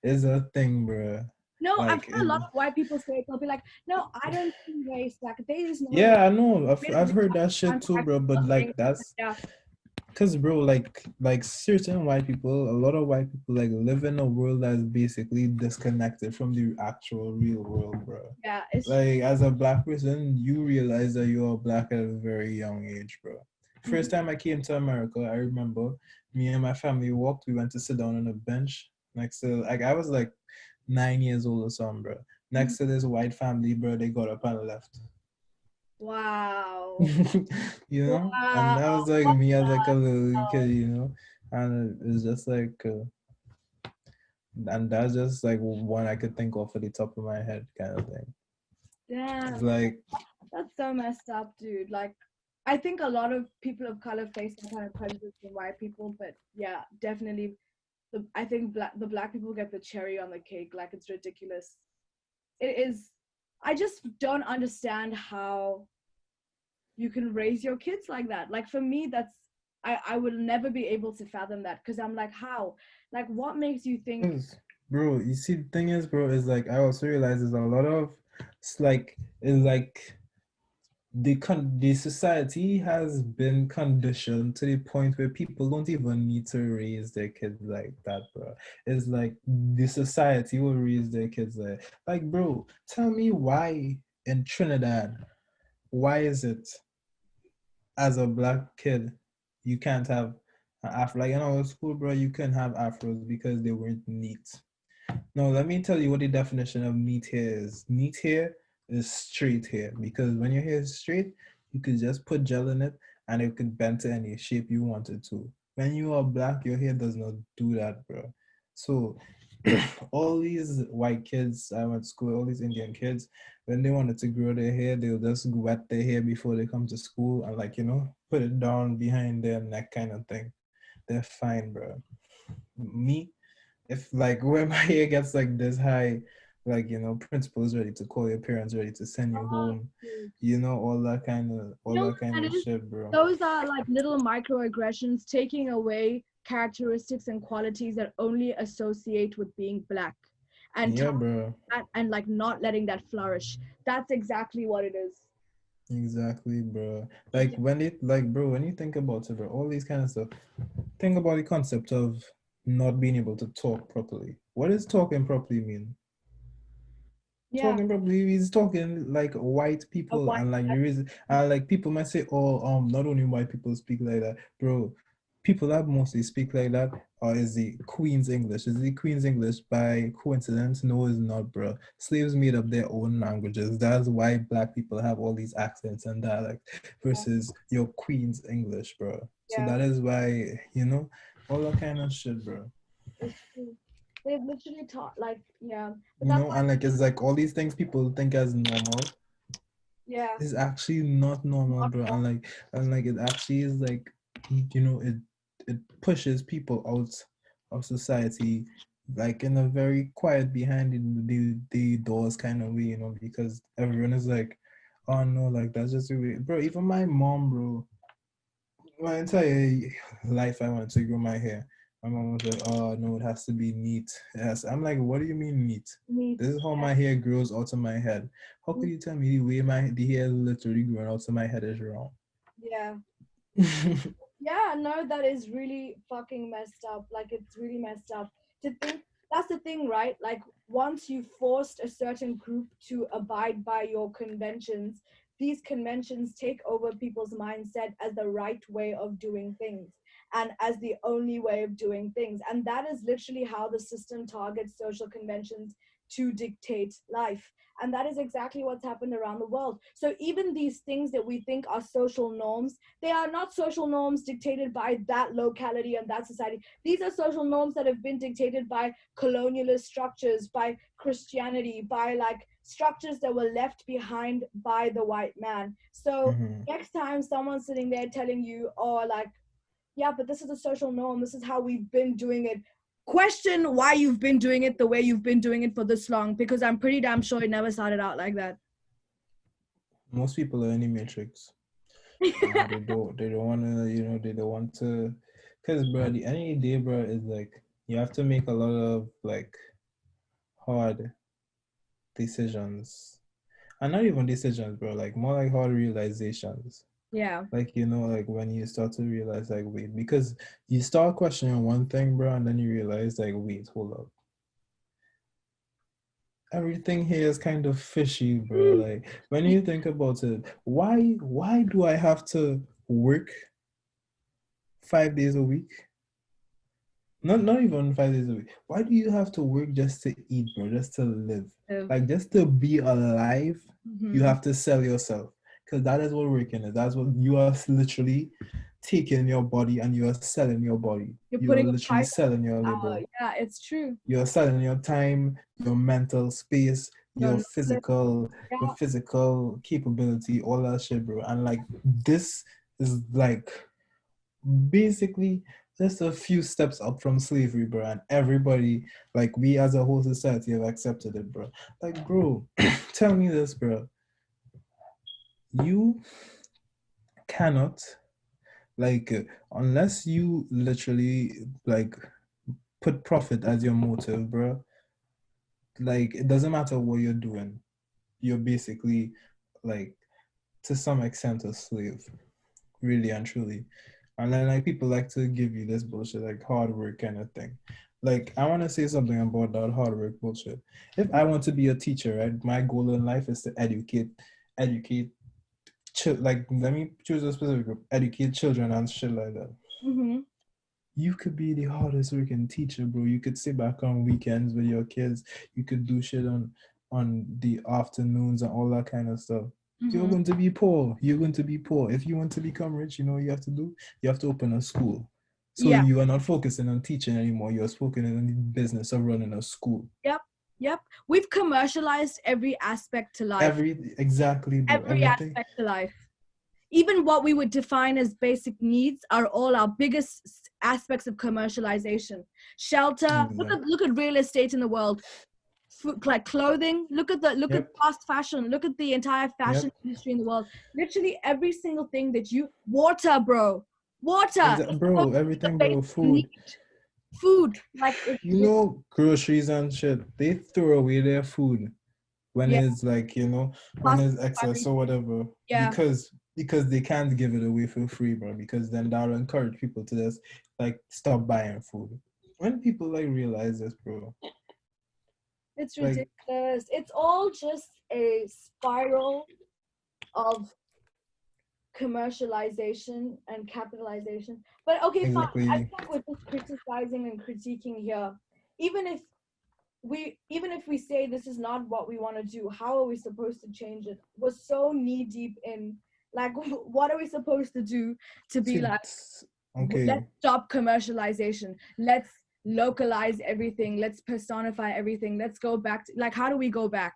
S2: There's a thing, bro.
S1: No, I've
S2: Like
S1: heard a lot of white people say it. They'll be like, "No, I don't see race. Like, there is no race."
S2: yeah, I know. I've
S1: They
S2: heard
S1: have
S2: that shit too, bro. But
S1: anti-racial things.
S2: like that's
S1: Yeah,
S2: because, bro, like certain white people, a lot of white people like live in a world that's basically disconnected from the actual real world, bro.
S1: yeah, it's
S2: Like as a black person, you realize that you are black at a very young age, bro.
S1: mhm.
S2: First time I came to America, I remember me and my family walked. We went to sit down on a bench next to, like, I was like 9 years old or something, bro. Next to this white family, bro. They got up and left.
S1: Wow,
S2: And
S1: wow.
S2: that was like
S1: What
S2: me as like a
S1: the
S2: little
S1: hell?
S2: kid, and it's just like, and that's just like one I could think of at the top of my head, kind of thing. It's
S1: Damn,
S2: like,
S1: that's so messed up, dude. Like, I think a lot of people of color face some kind of prejudice from white people, but yeah, definitely. I think the black people get the cherry on the cake. Like, it's ridiculous. It is. I just don't understand how you can raise your kids like that. Like, for me, I will never be able to fathom that, because I'm like, how? Like, what makes you think?
S2: 'cause, bro, you see, the thing is, bro, is like I also realize there's a lot of, it's like the society has been conditioned to the point where people don't even need to raise their kids like that, bro. It's like the society will raise their kids like, bro, tell me why in Trinidad, why is it as a black kid you can't have an afro, like in our school, bro, you couldn't have afros because they weren't neat. No, let me tell you what the definition of neat hair is. Neat hair is straight hair because when your hair is straight, you could just put gel in it and it could bend to any shape you wanted to. When you are black, your hair does not do that, bro. So all these white kids I went to school, all these Indian kids, when they wanted to grow their hair, they'll just wet their hair before they come to school and like, put it down behind their neck kind of thing. They're fine, bro. Me, if like when my hair gets like this high, like principal is ready to call your parents, ready to send you
S1: Oh,
S2: home,
S1: dude.
S2: all
S1: You know
S2: that
S1: what
S2: kind
S1: that
S2: of
S1: is?
S2: shit, bro.
S1: Those are like little microaggressions taking away characteristics and qualities that only associate with being black, and
S2: Yeah, bro.
S1: and like not letting that flourish. That's exactly what it is.
S2: Exactly, bro. Like when it like bro, when you think about it, bro, all these kind of stuff, think about the concept of not being able to talk properly. What does talking properly mean?
S1: Yeah,
S2: Talking properly is talking like white
S1: a
S2: people,
S1: white
S2: and like the reason, like people might say, oh, not only white people speak like that, bro. People that mostly speak like that, or is the Queen's English? Is the Queen's English by coincidence? No, it's not, bro. Slaves made up their own languages. That's why black people have all these accents and dialect versus your Queen's English, bro. So
S1: yeah,
S2: that is why, all that kind of shit, bro.
S1: it's true. They've literally taught like yeah, but that's why
S2: And like it's like all these things people think as normal
S1: yeah,
S2: is actually not normal,
S1: not
S2: bro.
S1: wrong.
S2: And like it actually is like, it pushes people out of society, like in a very quiet behind the doors kind of way, because everyone is like, oh no, like that's just the way, bro. Even my mom, bro, my entire life I wanted to grow my hair. My mom was like, "Oh no, it has to be neat." Yes, I'm like, "What do you mean neat?
S1: Neat.
S2: This is how
S1: Yeah.
S2: my hair grows out of my head. How could you tell me the way the hair is literally growing out of my head is wrong?"
S1: Yeah. Yeah, no, that is really fucking messed up. Like, it's really messed up to think. That's the thing, right? Like, once you forced a certain group to abide by your conventions, these conventions take over people's mindset as the right way of doing things and as the only way of doing things. And that is literally how the system targets social conventions to dictate life. And that is exactly what's happened around the world. So even these things that we think are social norms, they are not social norms dictated by that locality and that society. These are social norms that have been dictated by colonialist structures, by Christianity, by like structures that were left behind by the white man. So
S2: Hmm.
S1: next time someone's sitting there telling you, oh, like, yeah, but this is a social norm, this is how we've been doing it. question why you've been doing it the way you've been doing it for this long, because I'm pretty damn sure it never started out like that.
S2: Most people are in the matrix. They don't want to, they don't want to, because bro, at the end of the day, bro, is like you have to make a lot of like hard decisions, and not even decisions, bro, like more like hard realizations.
S1: Yeah.
S2: Like, like when you start to realize, like, wait, because you start questioning one thing, bro, and then you realize, like, wait, hold up, everything here is kind of fishy, bro. Like when you think about it, why do I have to work 5 days a week? Not even 5 days a week. Why do you have to work just to eat, bro? Just to live? Like just to be alive, you have to sell yourself. Because that is what working is. That's what you are literally taking your body and you are selling your body.
S1: You're
S2: You are
S1: putting a
S2: literally
S1: price.
S2: selling your labor.
S1: Yeah, it's true.
S2: You're selling your time, your mental space,
S1: Your
S2: your
S1: knowledge.
S2: physical, your
S1: Yeah.
S2: physical capability, all that shit, bro. And like this is like basically just a few steps up from slavery, bro. And everybody, like we as a whole society, have accepted it, bro. Like, bro, tell me this, bro. You cannot, like, unless you literally like put profit as your motive, bro. Like, it doesn't matter what you're doing. You're basically, like, to some extent, a slave, really and truly. And then like people like to give you this bullshit, like hard work kind of thing. Like I want to say something about that hard work bullshit. If I want to be a teacher, right, my goal in life is to educate, like let me choose a specific group, educate children and shit like that.
S1: Mm-hmm.
S2: You could be the hardest working teacher, bro. You could sit back on weekends with your kids. You could do shit on the afternoons and all that kind of stuff. You're going to be poor. You're going to be poor. If you want to become rich, you know what you have to do? You have to open a school. So
S1: Yeah.
S2: you are not focusing on teaching anymore. You're focusing on the business of running a school.
S1: Yep. We've commercialized every aspect to life.
S2: Exactly, bro.
S1: Every
S2: Everything.
S1: aspect to life. Even what we would define as basic needs are all our biggest aspects of commercialization. Shelter.
S2: Exactly.
S1: Look at real estate in the world. Like clothing. Look at
S2: Yep.
S1: fast fashion. Look at the entire fashion
S2: Yep.
S1: industry in the world. Literally every single thing that water, bro. Water.
S2: Exactly,
S1: It's
S2: bro.
S1: the
S2: Everything,
S1: basic
S2: bro. Food.
S1: need. Food. Like
S2: Groceries and shit. They throw away their food when
S1: yeah,
S2: it's like, when
S1: plastic
S2: it's excess
S1: everything.
S2: or whatever,
S1: Yeah.
S2: because they can't give it away for free, bro, because then that'll encourage people to just like stop buying food. When people like realize this, bro,
S1: It's
S2: like
S1: ridiculous. It's all just a spiral of commercialization and capitalization. But okay, fine. I
S2: exactly,
S1: feel like we're just criticizing and critiquing here. Even if even if we say this is not what we want to do, how are we supposed to change it? We're so knee deep in like what are we supposed to do to be
S2: see,
S1: like let's
S2: okay.
S1: stop commercialization, let's localize everything, let's personify everything, let's go back to like how do we go back,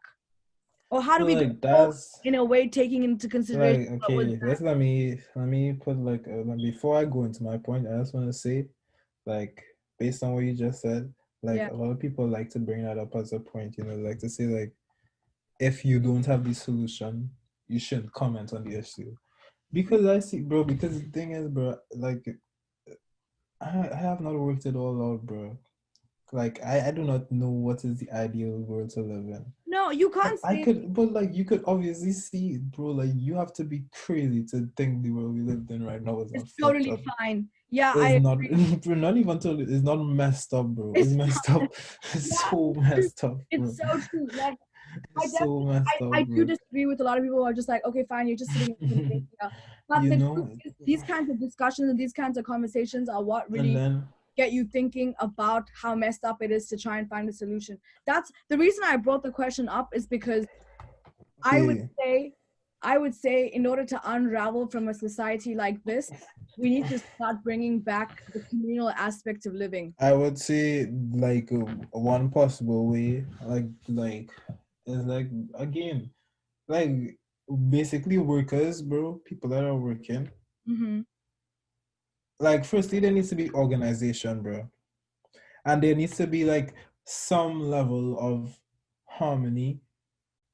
S1: or how do
S2: So
S1: we go
S2: like
S1: forward
S2: that's
S1: in a way taking into consideration
S2: like
S1: what was
S2: okay. Let me put like before I go into my point, I just want to say like based on what you just said, like
S1: yeah.
S2: a lot of people like to bring that up as a point, like to say like if you don't have the solution, you shouldn't comment on the issue. Because I see, bro, because the thing is, bro, like I have not worked it all out, bro. Like I do not know what is the ideal world to live in.
S1: No, you
S2: But
S1: can't
S2: I
S1: say
S2: could, but like you could obviously see, bro. Like you have to be crazy to think the world we lived in right now is
S1: it's
S2: not fucked
S1: totally
S2: up.
S1: fine. Yeah,
S2: It's
S1: I
S2: not,
S1: agree.
S2: bro, not even totally. It's not messed up, bro. It's
S1: It's
S2: messed up. It's
S1: yeah,
S2: so
S1: it's true.
S2: messed up,
S1: It's
S2: bro.
S1: so true. Like I
S2: It's so
S1: definitely,
S2: messed
S1: I
S2: up,
S1: do
S2: bro.
S1: disagree with a lot of people who are just like, okay, fine, you're just sitting in here. But
S2: you
S1: the truth
S2: know,
S1: is, these kinds of discussions and these kinds of conversations are what
S2: and
S1: really
S2: then
S1: get you thinking about how messed up it is to try and find a solution. That's the reason I brought the question up, is because I would
S2: okay,
S1: say, I would say, in order to unravel from a society like this, we need to start bringing back the communal aspect of living.
S2: I would say like one possible way, like is like again, like basically workers, bro, people that are working.
S1: Mm-hmm.
S2: Like firstly, there needs to be organization, bro. And there needs to be like some level of harmony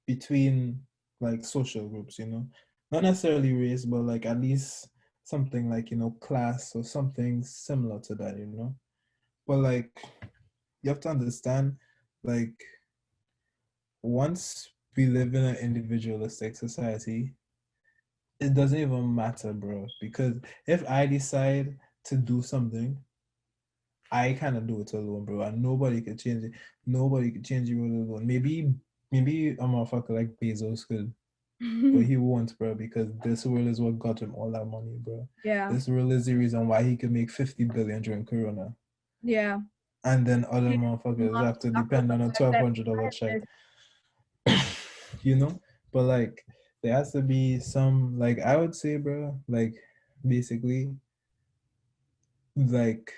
S2: between like social groups, not necessarily race, but like at least something like, class or something similar to that. But like you have to understand, like once we live in an individualistic society, it doesn't even matter, bro. Because if I decide to do something, I kind of do it alone, bro, and nobody could change it. Nobody could change it alone. Maybe a motherfucker like Bezos could, but he won't, bro, because this world is what got him all that money, bro.
S1: Yeah.
S2: This world is the reason why he could make 50 billion during Corona,
S1: Yeah.
S2: and then other motherfuckers
S1: Mark
S2: have to depend on a
S1: Zuckerberg,
S2: $1,200 check, you know. But like, there has to be some, like, I would say, bro, like, basically, like,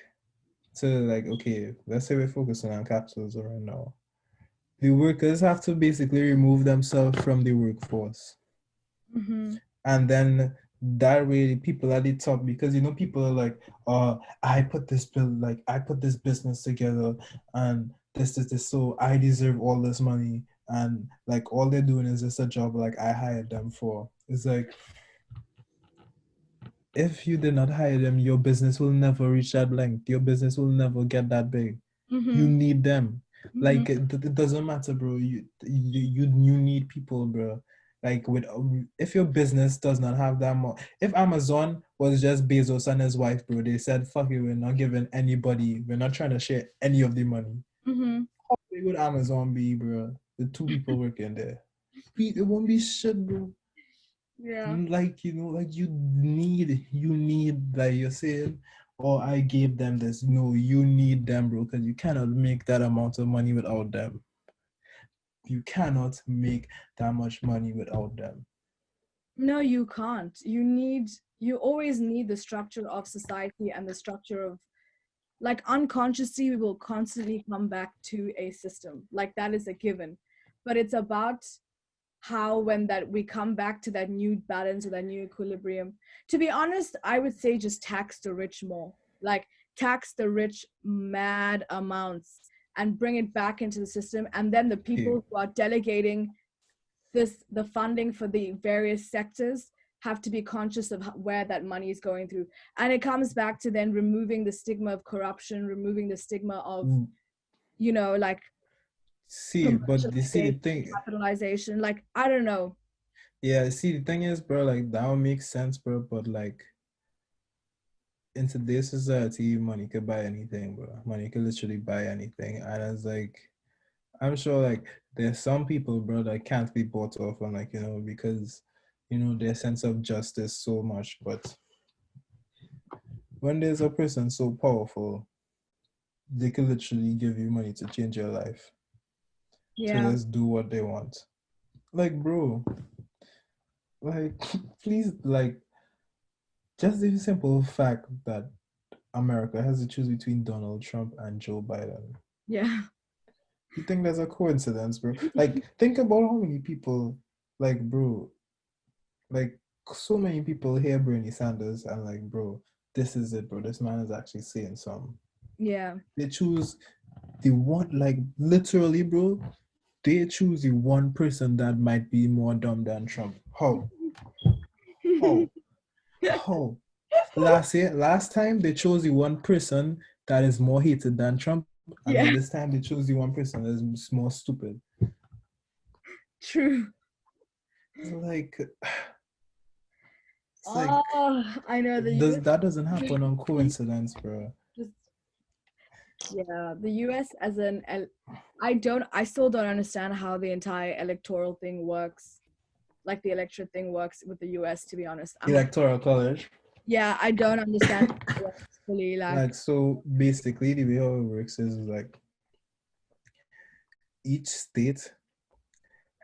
S2: to like, okay, let's say we're focusing on capitalism right now. The workers have to basically remove themselves from the workforce,
S1: Mm-hmm.
S2: and then that way people at the top, because people are like, I put this business together, and this, so I deserve all this money, and like all they're doing is just a job like I hired them for. It's like, if you did not hire them, your business will never reach that length. Your business will never get that big. You
S1: Mm-hmm.
S2: need them.
S1: Mm-hmm.
S2: Like it doesn't matter, bro. You need people, bro. Like, if your business does not have that much, if Amazon was just Bezos and his wife, bro, they said, fuck it, we're not giving anybody, we're not trying to share any of the money.
S1: Mm-hmm.
S2: How big would Amazon be, bro? The two people working there. It won't be shit, bro.
S1: Yeah.
S2: Like, like you need, like you're saying, or I gave them this. No, you need them, bro, because you cannot make that amount of money without them. You cannot make that much money without them.
S1: No, you can't. You always need the structure of society and the structure of, like, unconsciously we will constantly come back to a system. Like, that is a given. But it's about how, when that we come back to that new balance or that new equilibrium. To be honest, I would say just tax the rich more. Like, tax the rich mad amounts and bring it back into the system, and then the
S2: Okay.
S1: people who are delegating the funding for the various sectors have to be conscious of where that money is going through. And it comes back to then removing the stigma of corruption, removing the stigma of,
S2: Mm,
S1: like,
S2: See, but you see the
S1: commercialization,
S2: thing,
S1: capitalization. Like, I don't know.
S2: yeah. See, the thing is, bro, like that would make sense, bro. But like in today's society, money could buy anything, bro. Money could literally buy anything, and it's like, I'm sure like there's some people, bro, that can't be bought off on, like, because their sense of justice so much. But when there's a person so powerful, they can literally give you money to change your life, to
S1: Yeah.
S2: just do what they want. Like, bro, like please, like, just the simple fact that America has to choose between Donald Trump and Joe Biden.
S1: Yeah.
S2: You think that's a coincidence, bro? Like, think about how many people, like, bro, like, so many people hear Bernie Sanders and like, bro, this is it, bro. This man is actually saying something.
S1: Yeah.
S2: They choose the one, like, literally, bro. They choose the one person that might be more dumb than Trump. How? How? How? Last time they chose the one person that is more hated than Trump, and then
S1: Yeah.
S2: this time they chose the one person that is more stupid.
S1: True.
S2: It's like, it's like,
S1: Oh, I know the
S2: does
S1: US
S2: that doesn't happen on coincidence, bro?
S1: just, yeah, the US as I still don't understand how the entire electoral thing works. Like, the electorate thing works with the US, to be honest.
S2: Electoral college.
S1: Yeah, I don't understand how it works fully, like.
S2: Like, so basically, the way how it works is like each state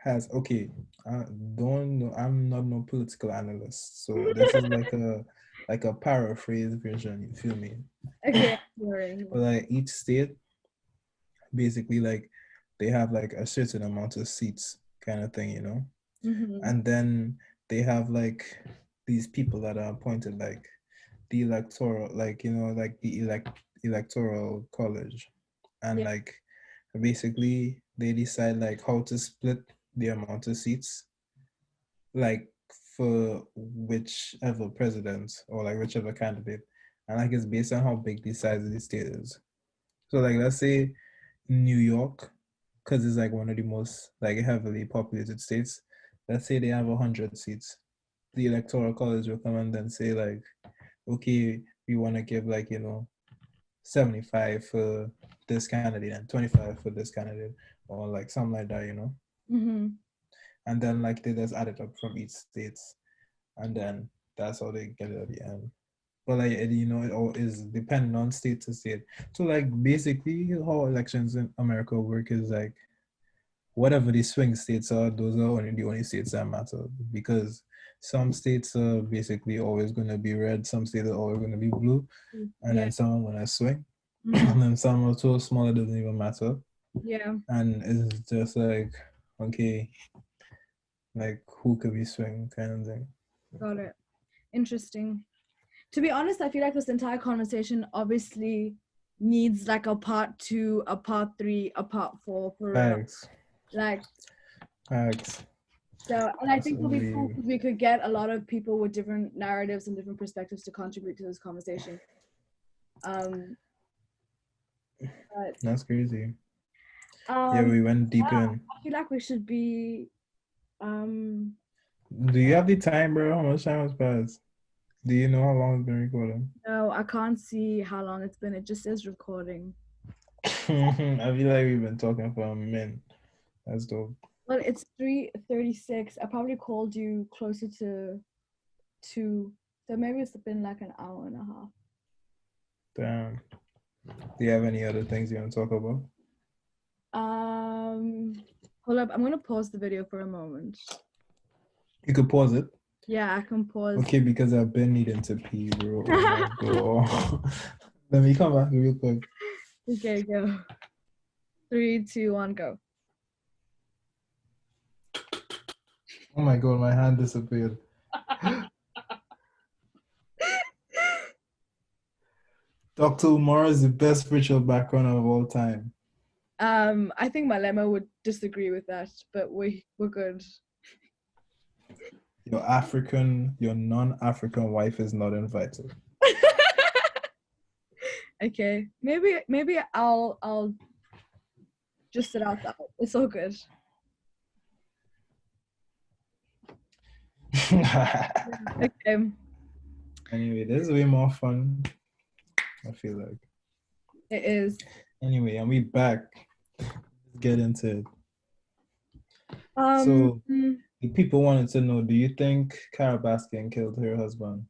S2: has, okay, I don't know, I'm not no political analyst, so this is like a paraphrase version, you feel me?
S1: Okay, I'm hearing.
S2: But like each state basically, like, they have like a certain amount of seats kind of thing.
S1: Mm-hmm.
S2: And then they have like these people that are appointed, like the electoral, like, like the electoral college. and
S1: Yeah.
S2: like basically they decide like how to split the amount of seats, like for whichever president or like whichever candidate, and like it's based on how big the size of the state is. So like let's say New York, because it's like one of the most like heavily populated states. Let's say they have 100 seats. The electoral college will come and then say like, okay, we want to give like 75 for this candidate and 25 for this candidate or like something like that.
S1: Mm-hmm.
S2: And then like they just add it up from each states, and then that's how they get it at the end. But like it all is dependent on state to state. So like basically how elections in America work is like whatever the swing states are, those are only the only states that matter, because some states are basically always going to be red, some states are always going to be blue, and
S1: Yeah.
S2: then some are going to swing,
S1: Mm-hmm.
S2: and then some are so small it doesn't even matter.
S1: Yeah.
S2: And it's just like, okay, like who could be swing kind of thing.
S1: Got it. Interesting. To be honest, I feel like this entire conversation obviously needs like a part two, a part three, a part four for real.
S2: Facts.
S1: Like,
S2: Facts.
S1: so, and I think it'll be cool
S2: Absolutely.
S1: because we could get a lot of people with different narratives and different perspectives to contribute to this conversation. Um, but
S2: That's crazy. Yeah,
S1: um,
S2: we went deep
S1: yeah,
S2: in.
S1: I feel like we should be. Um,
S2: Do you have the time, bro? How much time has passed? Do you know how long it's been recording?
S1: no, I can't see how long it's been. It just says recording.
S2: I feel like we've been talking for a minute. That's dope.
S1: Well, it's 3:36. I probably called you closer to 2, so maybe it's been like an hour and a half.
S2: Damn. Do you have any other things you want to talk about?
S1: Hold up. I'm gonna pause the video for a moment.
S2: You could pause it.
S1: Yeah, I can pause.
S2: Okay, because I've been needing to pee, bro. Oh my god. Let me come back real quick.
S1: Okay, go. 3, 2, 1, go.
S2: Oh my god, my hand disappeared. Dr. Umar is the best spiritual background of all time.
S1: I think Malema would disagree with that, but we're good.
S2: Your non-African wife is not invited.
S1: Okay, maybe I'll just sit out that. It's all good. Okay.
S2: Anyway, this is way more fun, I feel like.
S1: It is.
S2: Anyway, and we back. Let's get into it.
S1: Um,
S2: So, the people wanted to know, do you think Carol Baskin killed her husband?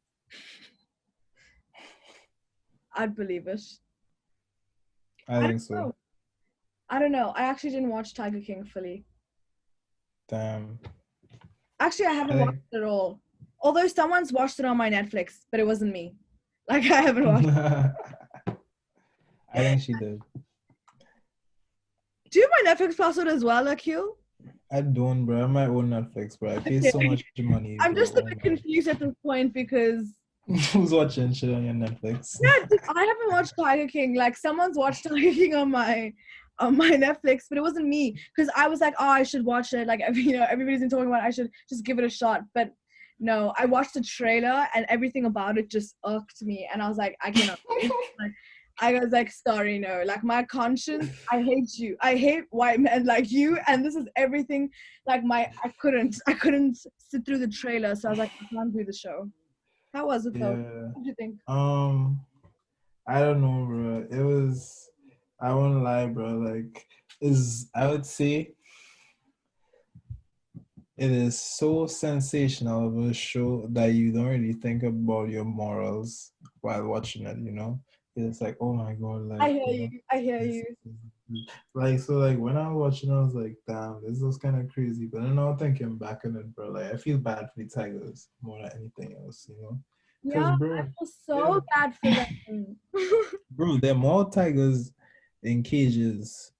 S1: I'd believe it.
S2: I think so.
S1: I don't know. I actually didn't watch Tiger King fully.
S2: Damn.
S1: Actually, I haven't watched it at all. Although someone's watched it on my Netflix, but it wasn't me. Like, I haven't watched it.
S2: I think she did.
S1: Do you have my Netflix password as well, Akil?
S2: I don't, bro. I might own Netflix, bro. I pay so much money.
S1: I'm
S2: bro.
S1: just a bit confused at this point because
S2: who's watching shit on your Netflix?
S1: yeah, I haven't watched Tiger King. Like someone's watched Tiger King on my Netflix, but it wasn't me because I was like, oh, I should watch it. Like everybody's been talking about it. I should just give it a shot. But no, I watched the trailer and everything about it just irked me, and I was like, I cannot. Like, I was like, sorry, no. Like my conscience, I hate you. I hate white men like you, and this is everything. Like I couldn't sit through the trailer, so I was like, I can't do the show. How was it though?
S2: Yeah.
S1: What do you think?
S2: I don't know, bro. It was. I won't lie, bro. Like, I would say it is so sensational of a show that you don't really think about your morals while watching it. It's like, oh my god, like
S1: I hear you. I hear you.
S2: Like, so like when I was watching, I was like, damn, this is kind of crazy. But then I was thinking back on it, bro. Like, I feel bad for the Tigers more than anything else, Because,
S1: Yeah, I
S2: bro,
S1: feel so bad for them.
S2: bro, there are more tigers in cages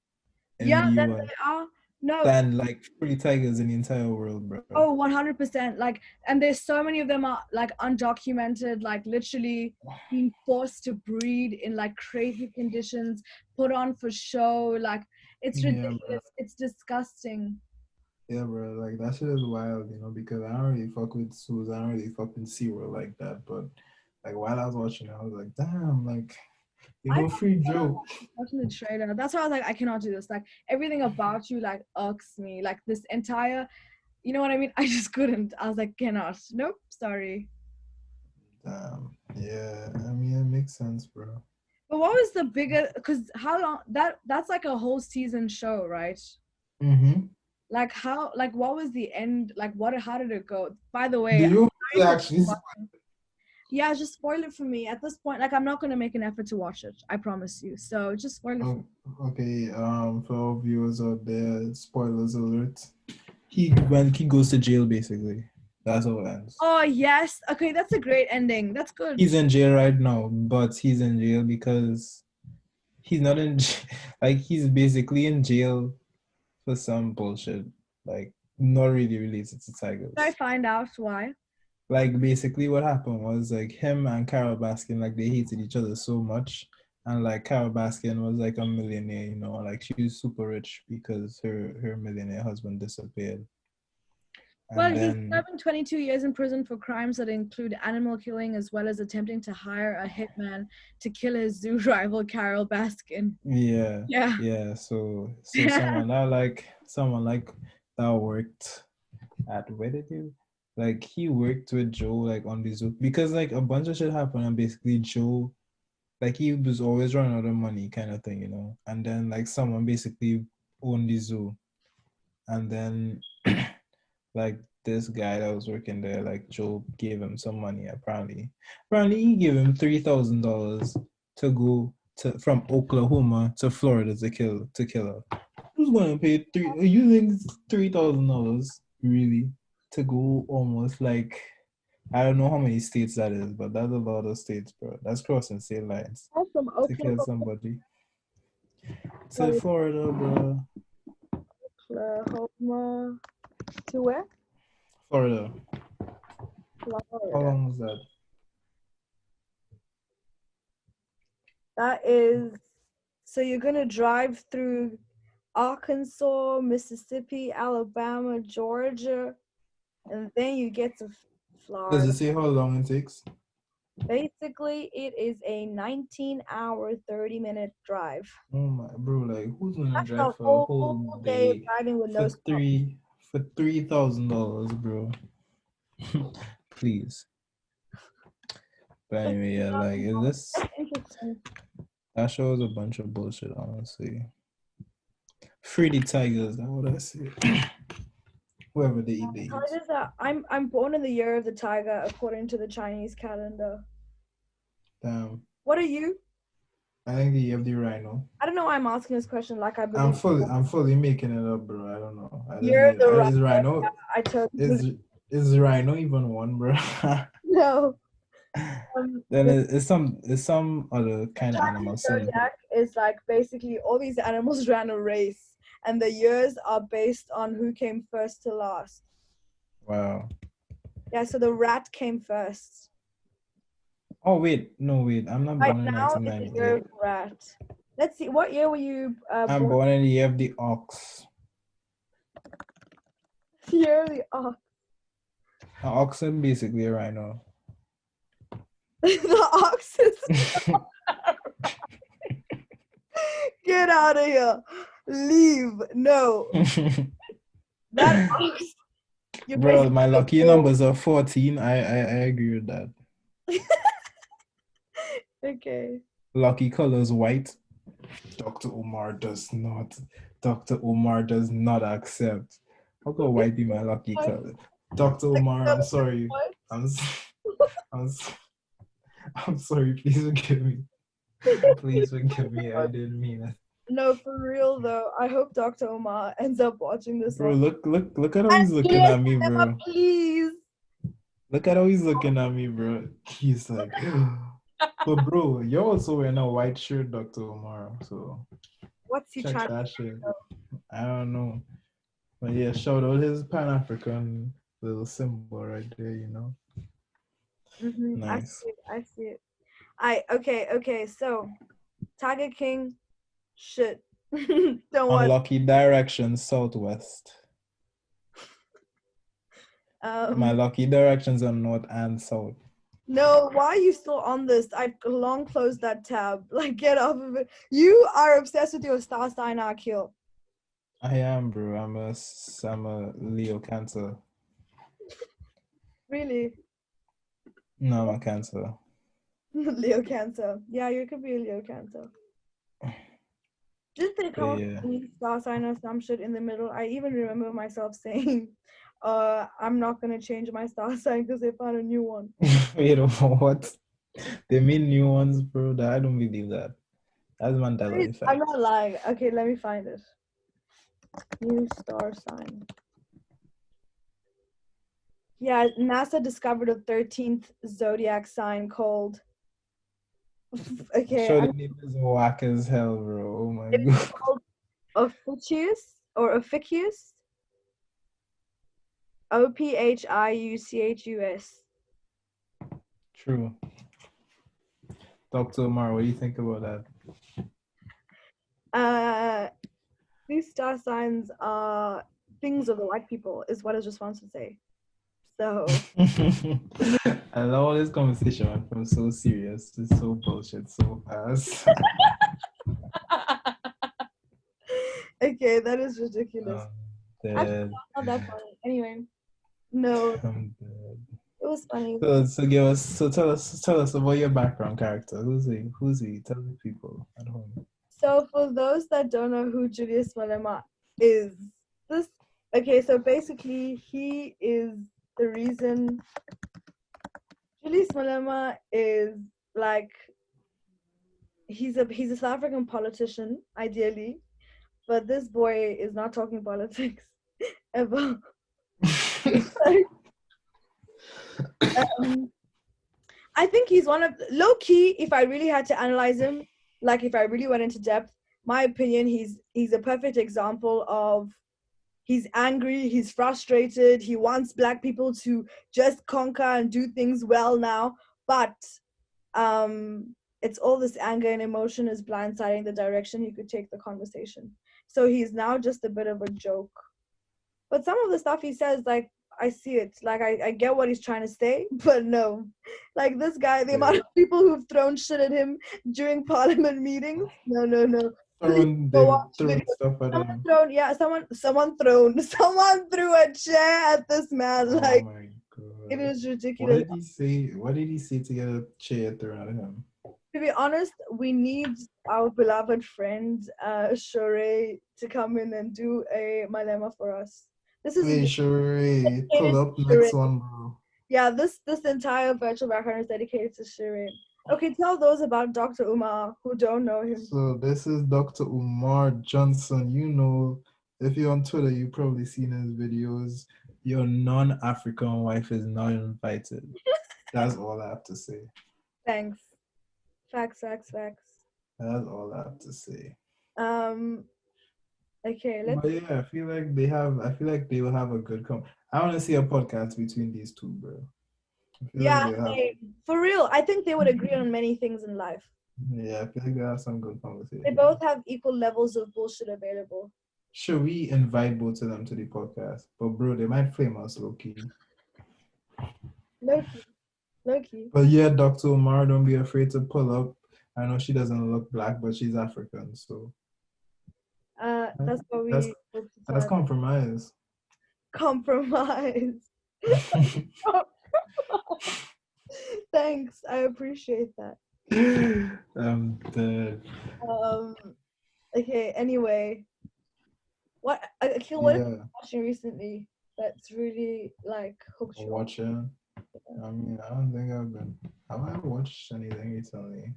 S2: in
S1: Yeah,
S2: the
S1: that
S2: US
S1: they are. No,
S2: than like pretty tigers in the entire world, bro.
S1: oh, 100%. Like, and there's so many of them are like undocumented, like literally being forced to breed in like crazy conditions, put on for show. Like, it's
S2: Yeah, bro.
S1: ridiculous. It's disgusting.
S2: Yeah, bro. Like that shit is wild, because I don't really fuck with zoos. I don't really fuck with SeaWorld like that. But like while I was watching it, I was like, damn, like,
S1: I
S2: free Joe.
S1: watching the trailer. That's why I was like, I cannot do this. Like everything about you like irks me. Like this entire, you know what I mean? I just couldn't. I was like, cannot. Nope. Sorry.
S2: Damn. Yeah, I mean it makes sense, bro.
S1: But what was the bigger? Because how long that's like a whole season show, right?
S2: Mm-hmm.
S1: Like how? Like what was the end? Like what? How did it go? By the way,
S2: Did
S1: I'm
S2: you
S1: sorry for
S2: actually?
S1: yeah, just spoil it for me. At this point, like I'm not gonna make an effort to watch it. I promise you. So just spoil it for me.
S2: Oh, okay. For all viewers out there, spoilers alert. He goes to jail basically. That's how it ends.
S1: Oh yes. Okay, that's a great ending. That's good.
S2: He's in jail right now, but he's in jail because he's not in like he's basically in jail for some bullshit. Like not really related to
S1: Did I
S2: tigers.
S1: find out why?
S2: Like basically what happened was like him and Carol Baskin, like they hated each other so much. And like Carol Baskin was like a millionaire, like she was super rich because her millionaire husband disappeared.
S1: Well,
S2: And
S1: he's
S2: then
S1: serving 22 years in prison for crimes that include animal killing as well as attempting to hire a hitman to kill his zoo rival Carol Baskin.
S2: yeah,
S1: Yeah.
S2: yeah. So someone like that worked at where did you like he worked with Joe like on the zoo because like a bunch of shit happened and basically Joe like he was always running out of money kind of thing. And then like someone basically owned the zoo and then like this guy that was working there, like Joe gave him some money apparently. Apparently he gave him $3,000 to go to from Oklahoma to Florida to kill her. Who's gonna pay you think $3,000 really to go almost like I don't know how many states that is, but that's a lot of states, bro. That's crossing state lines
S1: Awesome.
S2: to kill
S1: Oklahoma.
S2: somebody. To Florida, bro.
S1: Oklahoma. To where?
S2: Florida. How
S1: Florida.
S2: long was that?
S1: That is, so you're gonna drive through Arkansas, Mississippi, Alabama, Georgia, and then you get to
S2: Does
S1: Florida.
S2: it say how long it takes?
S1: Basically, it is a 19-hour, 30-minute drive.
S2: Oh my bro, like who's gonna
S1: That's
S2: drive
S1: a
S2: for a
S1: whole
S2: whole
S1: day
S2: day
S1: driving with no
S2: for
S1: stop.
S2: $3,000, bro? Please. But anyway, yeah, like is this
S1: That's interesting.
S2: that shows a bunch of bullshit, honestly. Free the tigers, that's what I say. Whoever they eat, they eat.
S1: Tigers are, I'm born in the year of the tiger according to the Chinese calendar.
S2: Damn.
S1: What are you?
S2: I think they have the rhino.
S1: I don't know why I'm asking this question. Like I
S2: I'm
S1: believe
S2: fully I'm fully making it up, bro. I don't know. I just
S1: you're
S2: made
S1: the right.
S2: is rhino
S1: I totally believe.
S2: is rhino even one, bro?
S1: No.
S2: Then
S1: The
S2: it's some other kind of animal.
S1: Chinese
S2: Some
S1: zodiac is like basically all these animals ran a race, and the years are based on who came first to last.
S2: wow.
S1: Yeah, so the rat came first.
S2: Oh wait, no wait. I'm not
S1: Right
S2: born in
S1: now is the year
S2: 1998.
S1: of the rat. Let's see. What year were you
S2: I'm
S1: born?
S2: born in the year of the ox.
S1: Year of the ox.
S2: An oxen basically a rhino.
S1: The ox is. Get out of here. Leave. No. That ox. You're
S2: Bro,
S1: basically
S2: my
S1: a
S2: lucky
S1: bull.
S2: numbers are 14. I agree with that.
S1: Okay.
S2: Lucky colors white. Dr. Omar does not. Dr. Omar does not accept. How could white be my lucky
S1: What?
S2: color? Dr. Omar, I'm sorry.
S1: What?
S2: I'm I'm I'm sorry. Please forgive me. Please forgive me. I didn't mean it.
S1: No, for real though. I hope Dr. Omar ends up watching this
S2: Bro,
S1: one.
S2: look at how
S1: And
S2: he's looking
S1: please,
S2: at me, bro.
S1: please.
S2: Look at how he's looking at me, bro. He's like, but bro, you're also wearing a white shirt, Dr. Omar. So
S1: What's he
S2: check
S1: trying to
S2: that shit.
S1: do?
S2: I don't know. But yeah, shout out his Pan-African little symbol right there,
S1: I
S2: Nice.
S1: see it. I see it. Okay. So Tiger King, shit. Don't want.
S2: Unlucky directions southwest. My
S1: Um.
S2: lucky directions are north and south.
S1: No, why are you still on this? I've long closed that tab. Like, get off of it. You are obsessed with your star sign, Akil.
S2: I am, bro. I'm a Leo Cancer.
S1: Really?
S2: No, I'm a Cancer.
S1: Leo Cancer. Yeah, you could be a Leo Cancer. Did they
S2: But
S1: come up
S2: yeah.
S1: with any star sign or some shit in the middle? I even remember myself saying, I'm not gonna change my star sign because they found a new one.
S2: You know what? They mean new ones, bro. That I don't believe that. That's Mandela
S1: I'm
S2: effect.
S1: not lying. Okay, let me find it. New star sign. Yeah, NASA discovered a 13th zodiac sign called. Okay,
S2: Sure, the name is whack as hell, bro. Oh my
S1: it's
S2: god.
S1: called Ophiuchus or Ophiuchus. Ophiuchus.
S2: True. Dr. Omar, what do you think about that?
S1: These star signs are things of the white people, is what I just want to say. So,
S2: I love all this conversation went from so serious to so bullshit so fast.
S1: okay, that is ridiculous. Actually,
S2: Dead.
S1: not that funny. Anyway, no,
S2: I'm dead.
S1: it was funny.
S2: Tell us about your background character. Who's he? Tell the people at home.
S1: So, for those that don't know who Julius Malema is, this okay. So basically, he is the reason. Julius Malema is like he's a South African politician, ideally, but this boy is not talking politics ever. um, I think he's one of low key. If I really had to analyze him, like if I really went into depth, my opinion, he's a perfect example of he's angry, he's frustrated, he wants black people to just conquer and do things well now, but it's all this anger and emotion is blindsiding the direction he could take the conversation. So he's now just a bit of a joke. But some of the stuff he says, like I see it. Like I get what he's trying to say, but no. Like this guy, the amount
S2: Yeah.
S1: of people who've thrown shit at him during parliament meetings. No. Please go
S2: They've
S1: watch
S2: thrown
S1: videos.
S2: stuff at
S1: Someone
S2: him.
S1: thrown, yeah, someone thrown, someone threw a chair at this man.
S2: Oh
S1: Like
S2: my
S1: it
S2: god.
S1: is
S2: What
S1: ridiculous.
S2: did he say? What did he say to get a chair thrown at him?
S1: To be honest, we need our beloved friend Shure to come in and do a Malema for us. This is
S2: Hey, sure. Pull
S1: dedicated
S2: up
S1: to Shure.
S2: next one, bro.
S1: Yeah, this entire virtual background is dedicated to Shure. Okay, tell those about Dr. Umar who don't know him.
S2: So this is Dr. Umar Johnson. You know, if you're on Twitter, you've probably seen his videos. Your non-African wife is not invited. That's all I have to say.
S1: Thanks. Facts.
S2: That's all I have to say.
S1: Um, okay, let's.
S2: But yeah, I feel like they will have a good I want to see a podcast between these two, bro. I feel like
S1: Yeah,
S2: they'll have,
S1: for real. I think they would agree on many things in life.
S2: yeah, I feel like they'll have some good
S1: They
S2: conversation.
S1: both have equal levels of bullshit available.
S2: Should we invite both of them to the podcast? But bro, they might flame us low key.
S1: Low key.
S2: But yeah, Dr. Omar, don't be afraid to pull up. I know she doesn't look black, but she's African, so
S1: That's what
S2: that's
S1: we hope to
S2: that's
S1: tell.
S2: compromise.
S1: Compromise. Thanks, I appreciate that.
S2: The
S1: Um, okay, anyway, what have you
S2: yeah,
S1: been watching recently that's really like hooked you on?
S2: watching. I mean, I don't think have I watched anything recently?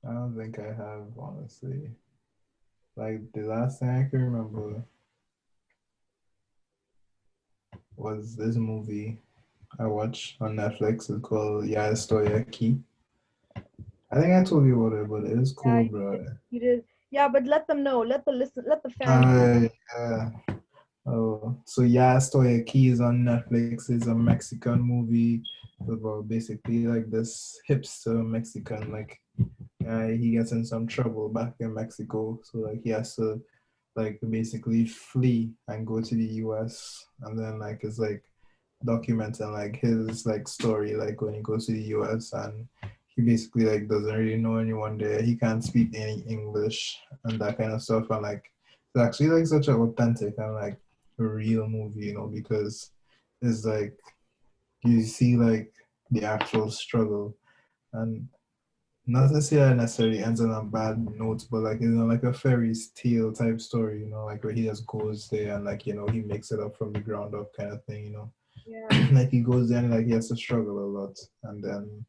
S2: I don't think I have, honestly. Like the last thing I can remember was this movie I watched on Netflix. It's called Ya Estoy Aquí. I think I told you about it, but it is
S1: Yeah,
S2: cool, bro.
S1: you did. Yeah, but let them know. Let the fans.
S2: Yeah. Oh, so yeah, Stoya Keys on Netflix is a Mexican movie about basically like this hipster Mexican, like he gets in some trouble back in Mexico, so like he has to like basically flee and go to the US, and then like it's like documenting like his like story, like when he goes to the US and he basically like doesn't really know anyone there. He can't speak any English and that kind of stuff. And like it's actually like such an authentic and like a real movie, you know, because it's like you see like the actual struggle, and not to say that necessarily ends on a bad note, but like you know, like a fairy tale type story, you know, like where he just goes there and like you know he makes it up from the ground up kind of thing, you know.
S1: Yeah.
S2: Like he goes there and like he has to struggle a lot, and then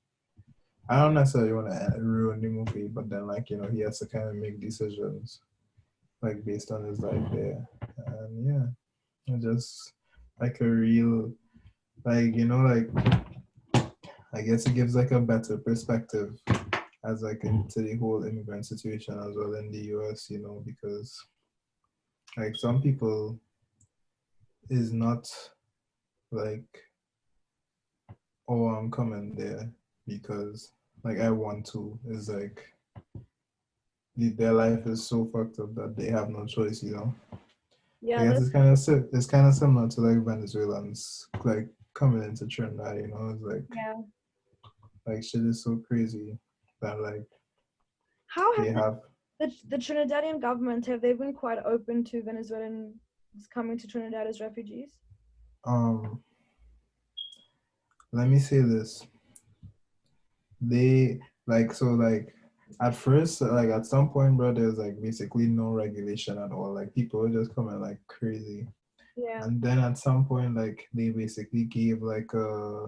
S2: I don't necessarily want to ruin the movie, but then like you know he has to kind of make decisions like based on his life there, and yeah, it just like a real like you know like I guess it gives like a better perspective as like into the whole immigrant situation as well in the US, you know, because like some people is not like, oh, I'm coming there because like I want to. It's like their life is so fucked up that they have no choice, you know. I
S1: Yeah,
S2: guess
S1: that's
S2: it's kind of similar to like Venezuelans like coming into Trinidad, you know. It's
S1: yeah.
S2: like shit is so crazy that like
S1: How
S2: they
S1: have
S2: have
S1: the Trinidadian government, have they been quite open to Venezuelans coming to Trinidad as refugees?
S2: um let me say this. They like so like at first like at some point, bro, there's like basically no regulation at all. Like people were just coming like crazy.
S1: Yeah.
S2: And then at some point like they basically gave like a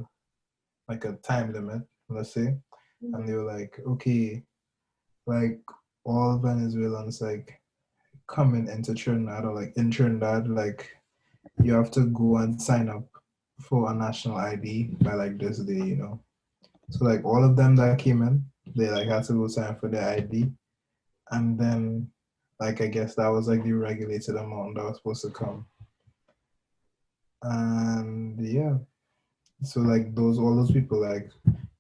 S2: time limit, let's say. And
S1: Hmm.
S2: they were like, okay, like all Venezuelans like coming into Trinidad or like in Trinidad, like you have to go and sign up for a national ID by like this day, you know. So like all of them that came in, they like had to go sign for their ID, and then like I guess that was like the regulated amount that was supposed to come, and yeah, so like those all those people like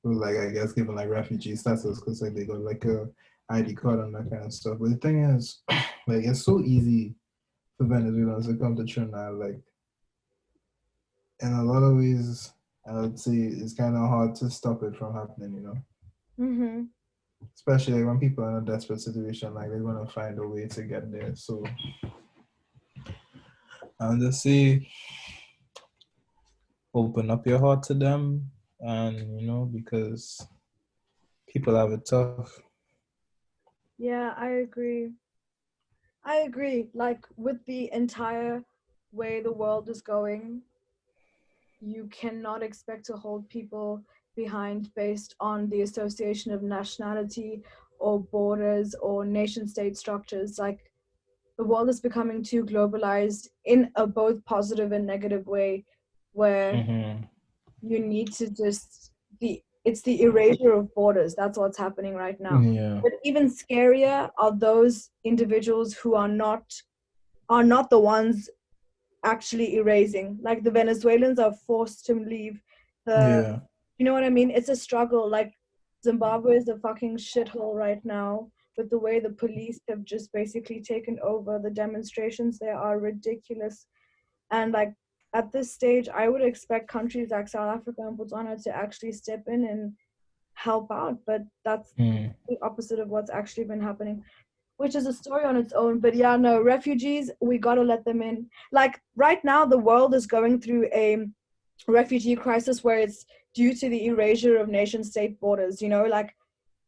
S2: were like I guess given like refugee status because like they got like a ID card and that kind of stuff. But the thing is, like it's so easy for Venezuelans to come to Trinidad. Like in a lot of ways, I would say it's kind of hard to stop it from happening. You know.
S1: Hmm.
S2: Especially like when people are in a desperate situation, like they're gonna find a way to get there. So I'll just say open up your heart to them, and you know because people have it tough.
S1: Yeah, I agree. I agree. Like with the entire way the world is going, you cannot expect to hold people behind based on the association of nationality or borders or nation state structures. Like the world is becoming too globalized in a both positive and negative way, where
S2: Mm-hmm.
S1: you need to just it's the erasure of borders. That's what's happening right now.
S2: Yeah,
S1: But even scarier are those individuals who are not the ones actually erasing. Like the Venezuelans are forced to leave the,
S2: yeah,
S1: you know what I mean? It's a struggle. Like Zimbabwe is a fucking shithole right now with the way the police have just basically taken over. The demonstrations there are ridiculous. And like at this stage, I would expect countries like South Africa and Botswana to actually step in and help out. But that's
S2: mm.
S1: the opposite of what's actually been happening, which is a story on its own. But yeah, no, refugees, we got to let them in. Like right now, the world is going through a refugee crisis where it's due to the erasure of nation state borders, you know, like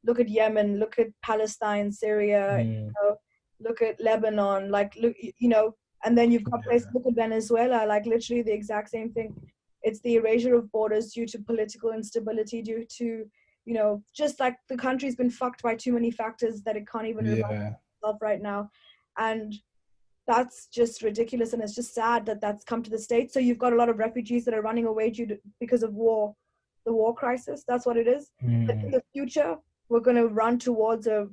S1: look at Yemen, look at Palestine, Syria,
S2: Mm.
S1: you know, look at Lebanon, like look, you know, and then you've got places,
S2: Yeah,
S1: look at Venezuela, like literally the exact same thing. It's the erasure of borders due to political instability, due to, you know, just like the country's been fucked by too many factors that it can't even revive
S2: yeah,
S1: itself right now. And that's just ridiculous, and it's just sad that that's come to the States. So you've got a lot of refugees that are running away because of war, the war crisis. That's what it is. But in
S2: mm.
S1: the future, we're going to run towards a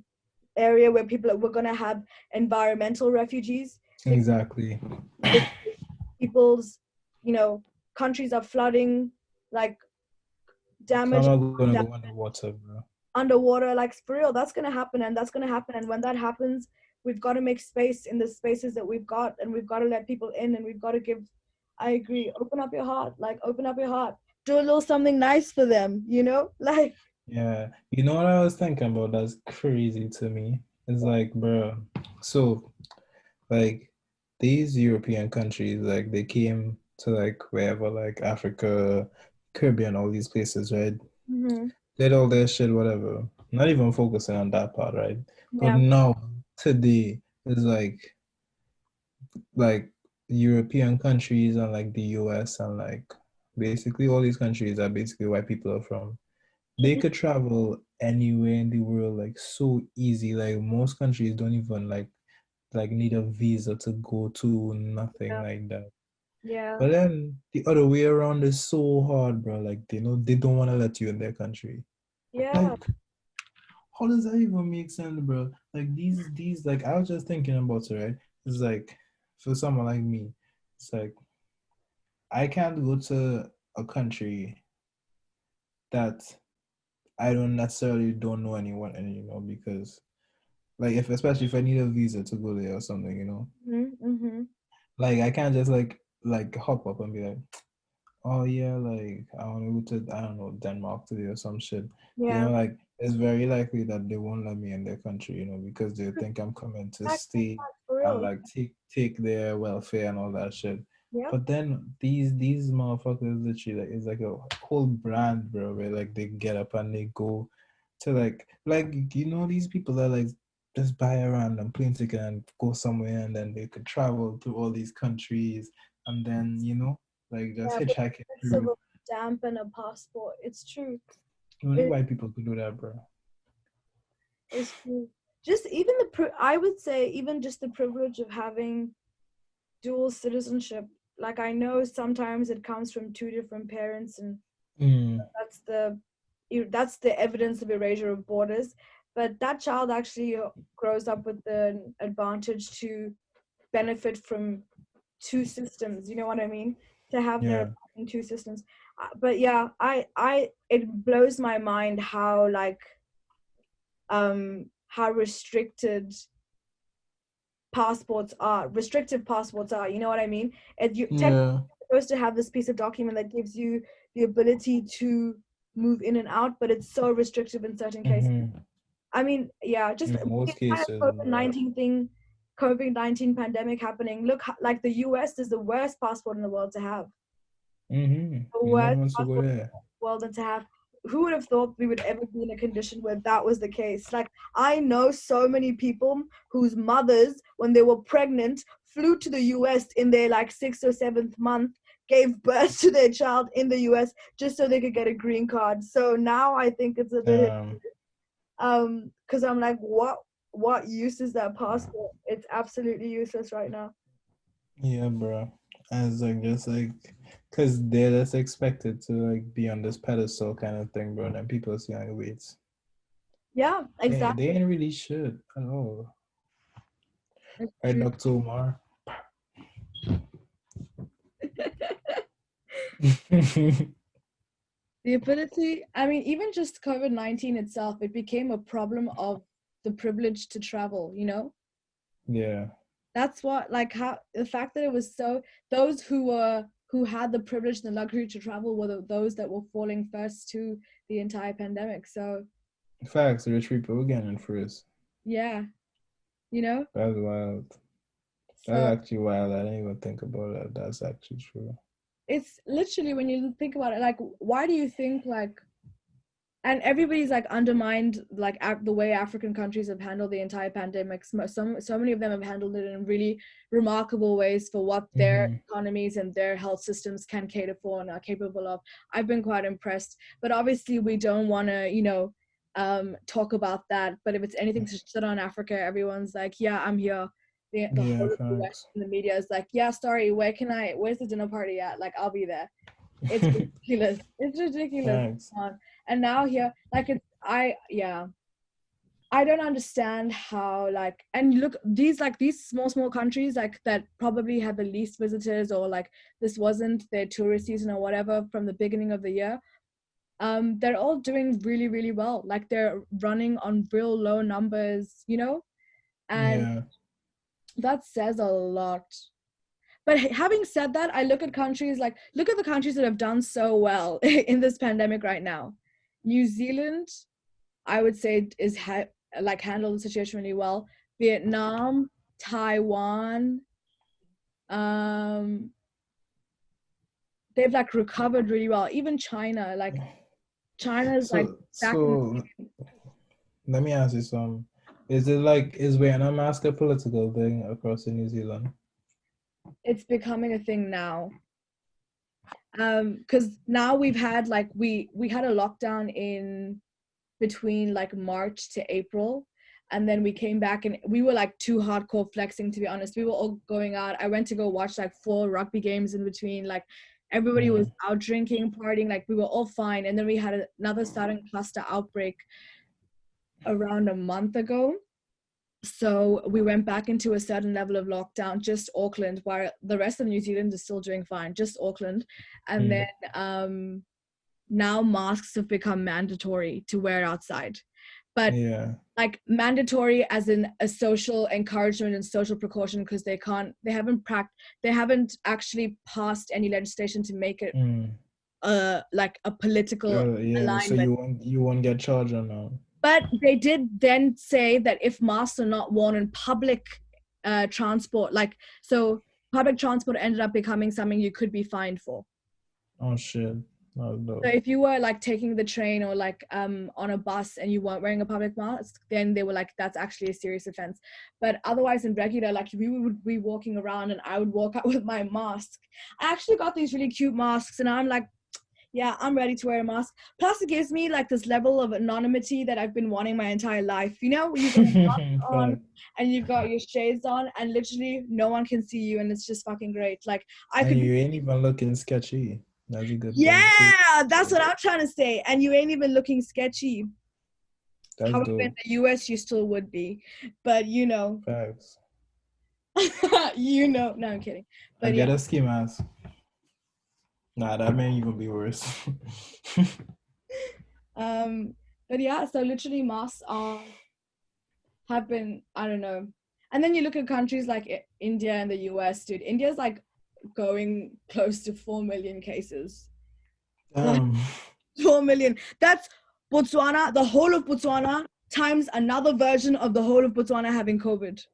S1: area where we're going to have environmental refugees
S2: Exactly.
S1: because people's, you know, countries are flooding, like
S2: Some
S1: damage
S2: are gonna go underwater, bro.
S1: underwater, like for real. That's going to happen, and that's going to happen. And when that happens, we've got to make space in the spaces that we've got, and we've got to let people in, and we've got to give. I agree. Open up your heart, like open up your heart. Do a little something nice for them, you know, like.
S2: Yeah. You know what I was thinking about? That's crazy to me. It's like, bro. So, like, these European countries, like, they came to like wherever, like Africa, Caribbean, all these places, right?
S1: Mm-hmm.
S2: Did all their shit, whatever. Not even focusing on that part, right? But
S1: Yeah.
S2: now, today, it's like European countries and like the US and like basically all these countries are basically where people are from. They could travel anywhere in the world like so easy. Like most countries don't even like need a visa to go to, nothing
S1: Yeah.
S2: like that.
S1: Yeah.
S2: But then the other way around is so hard, bro. Like they know they don't want to let you in their country.
S1: Yeah.
S2: Like how does that even make sense, bro? Like these like I was just thinking about it, right? It's like for someone like me, it's like I can't go to a country that I don't necessarily don't know anyone and because like if especially if I need a visa to go there or something,
S1: Mm-hmm. Mm-hmm.
S2: like I can't just like hop up and be like, oh yeah, like I want to go to I don't know Denmark today or some shit.
S1: Yeah.
S2: Like it's very likely that they won't let me in their country, because they think I'm coming to
S1: Fact,
S2: stay
S1: for
S2: and
S1: real.
S2: like take their welfare and all that shit.
S1: Yeah.
S2: But then these motherfuckers literally like it's like a whole brand, bro, where like they get up and they go to like these people that like just buy a random plane ticket and go somewhere and then they could travel to all these countries and then like just
S1: Yeah. But
S2: hitchhiking
S1: it's of
S2: through.
S1: a stamp and a passport. It's true.
S2: Only
S1: It
S2: white people could do that, bro.
S1: is true. Just even I would say even just the privilege of having dual citizenship. Like I know sometimes it comes from two different parents, and
S2: Mm,
S1: that's the that's the evidence of erasure of borders. But that child actually grows up with the advantage to benefit from two systems. You know what I mean? To have their
S2: yeah,
S1: in two systems. But yeah, it blows my mind how restrictive passports are. You know what I mean? And you technically
S2: yeah.
S1: supposed to have this piece of document that gives you the ability to move in and out, but it's so restrictive in certain cases.
S2: Mm-hmm.
S1: I mean, yeah, just
S2: In
S1: the
S2: most
S1: entire
S2: cases,
S1: COVID
S2: bro.
S1: 19 thing, COVID-19 pandemic happening. Look, like the US is the worst passport in the world to have.
S2: Mm-hmm.
S1: The
S2: No one
S1: worst
S2: wants to go
S1: passport
S2: there.
S1: world and to have. Who would have thought we would ever be in a condition where that was the case? Like I know so many people whose mothers when they were pregnant flew to the US in their like 6th or 7th month, gave birth to their child in the US just so they could get a green card. So now I think it's a bit
S2: Um,
S1: because I'm like what use is that passport? It's absolutely useless right now.
S2: yeah, bro. As like just like, cause they're just expected to like be on this pedestal kind of thing, bro. And people see like, wait,
S1: Yeah,
S2: they
S1: exactly.
S2: ain't really should at all.
S1: It's
S2: Right,
S1: true.
S2: Dr. Umar?
S1: The ability, I mean, even just COVID-19 itself, it became a problem of the privilege to travel, you know?
S2: Yeah.
S1: That's what, like, how the fact that it was so, those who had the privilege and the luxury to travel were those that were falling first to the entire pandemic. So,
S2: Facts, rich people again and first.
S1: yeah, you know?
S2: That's wild. That's
S1: So,
S2: actually wild. I didn't even think about that. That's actually true.
S1: it's literally when you think about it, like, why do you think, like, and everybody's like undermined like the way African countries have handled the entire pandemic. So many of them have handled it in really remarkable ways for what their
S2: Mm-hmm.
S1: economies and their health systems can cater for and are capable of. I've been quite impressed, but obviously we don't want to, talk about that. But if it's anything to shit on Africa, everyone's like, yeah, I'm here. The
S2: Yeah,
S1: whole of the West
S2: facts.
S1: and the media is like, yeah, sorry, where's the dinner party at? Like, I'll be there. It's ridiculous. It's ridiculous.
S2: Facts.
S1: And now here, like it's I yeah. I don't understand how, like, and look, these small countries like that probably had the least visitors, or like this wasn't their tourist season or whatever from the beginning of the year. They're all doing really, really well. Like they're running on real low numbers, you know, and
S2: Yeah.
S1: that says a lot. But having said that, I look at countries like, look at the countries that have done so well in this pandemic right now. New Zealand, I would say, like handled the situation really well. Vietnam, Taiwan, um, they've like recovered really well. Even China, like China's like back in.
S2: So let me ask you some. Is it like, is Vietnam mask a political thing across in New Zealand?
S1: It's becoming a thing now. Because now we've had like we had a lockdown in between like March to April, and then we came back and we were like too hardcore flexing, to be honest. We were all going out. I went to go watch like 4 rugby games in between. Like everybody was
S2: Mm.
S1: out drinking, partying, like we were all fine. And then we had another sudden cluster outbreak around a month ago. So we went back into a certain level of lockdown, just Auckland, while the rest of New Zealand is still doing fine, just Auckland. And then
S2: Mm.
S1: now masks have become mandatory to wear outside. But
S2: Yeah.
S1: like mandatory as in a social encouragement and social precaution, because they haven't actually passed any legislation to make it
S2: Mm.
S1: like a political
S2: Yeah. So
S1: alignment.
S2: you won't get charged on now.
S1: But they did then say that if masks are not worn in public transport, like, so public transport ended up becoming something you could be fined for.
S2: Oh shit. Oh
S1: So
S2: no.
S1: if you were like taking the train or like on a bus and you weren't wearing a public mask, then they were like, that's actually a serious offense. But otherwise in regular, like we would be walking around and I would walk out with my mask. I actually got these really cute masks and I'm like, yeah, I'm ready to wear a mask. Plus it gives me like this level of anonymity that I've been wanting my entire life. You know, you got a mask on
S2: Fuck.
S1: and you've got your shades on and literally no one can see you and it's just fucking great. Like I
S2: And
S1: could be,
S2: you ain't even looking sketchy. That's a good thing too.
S1: yeah, that's what I'm trying to say. And you ain't even looking sketchy.
S2: That's
S1: However, in
S2: dope.
S1: the US, you still would be. But you know,
S2: Facts.
S1: you know, no, I'm kidding.
S2: I
S1: But yeah,
S2: get a ski mask. Nah, that may even be worse.
S1: um, but yeah, so literally masks have been, I don't know. And then you look at countries like India and the US, dude. India's like going close to 4 million cases. Like
S2: Damn.
S1: 4 million. That's Botswana, the whole of Botswana, times another version of the whole of Botswana having COVID.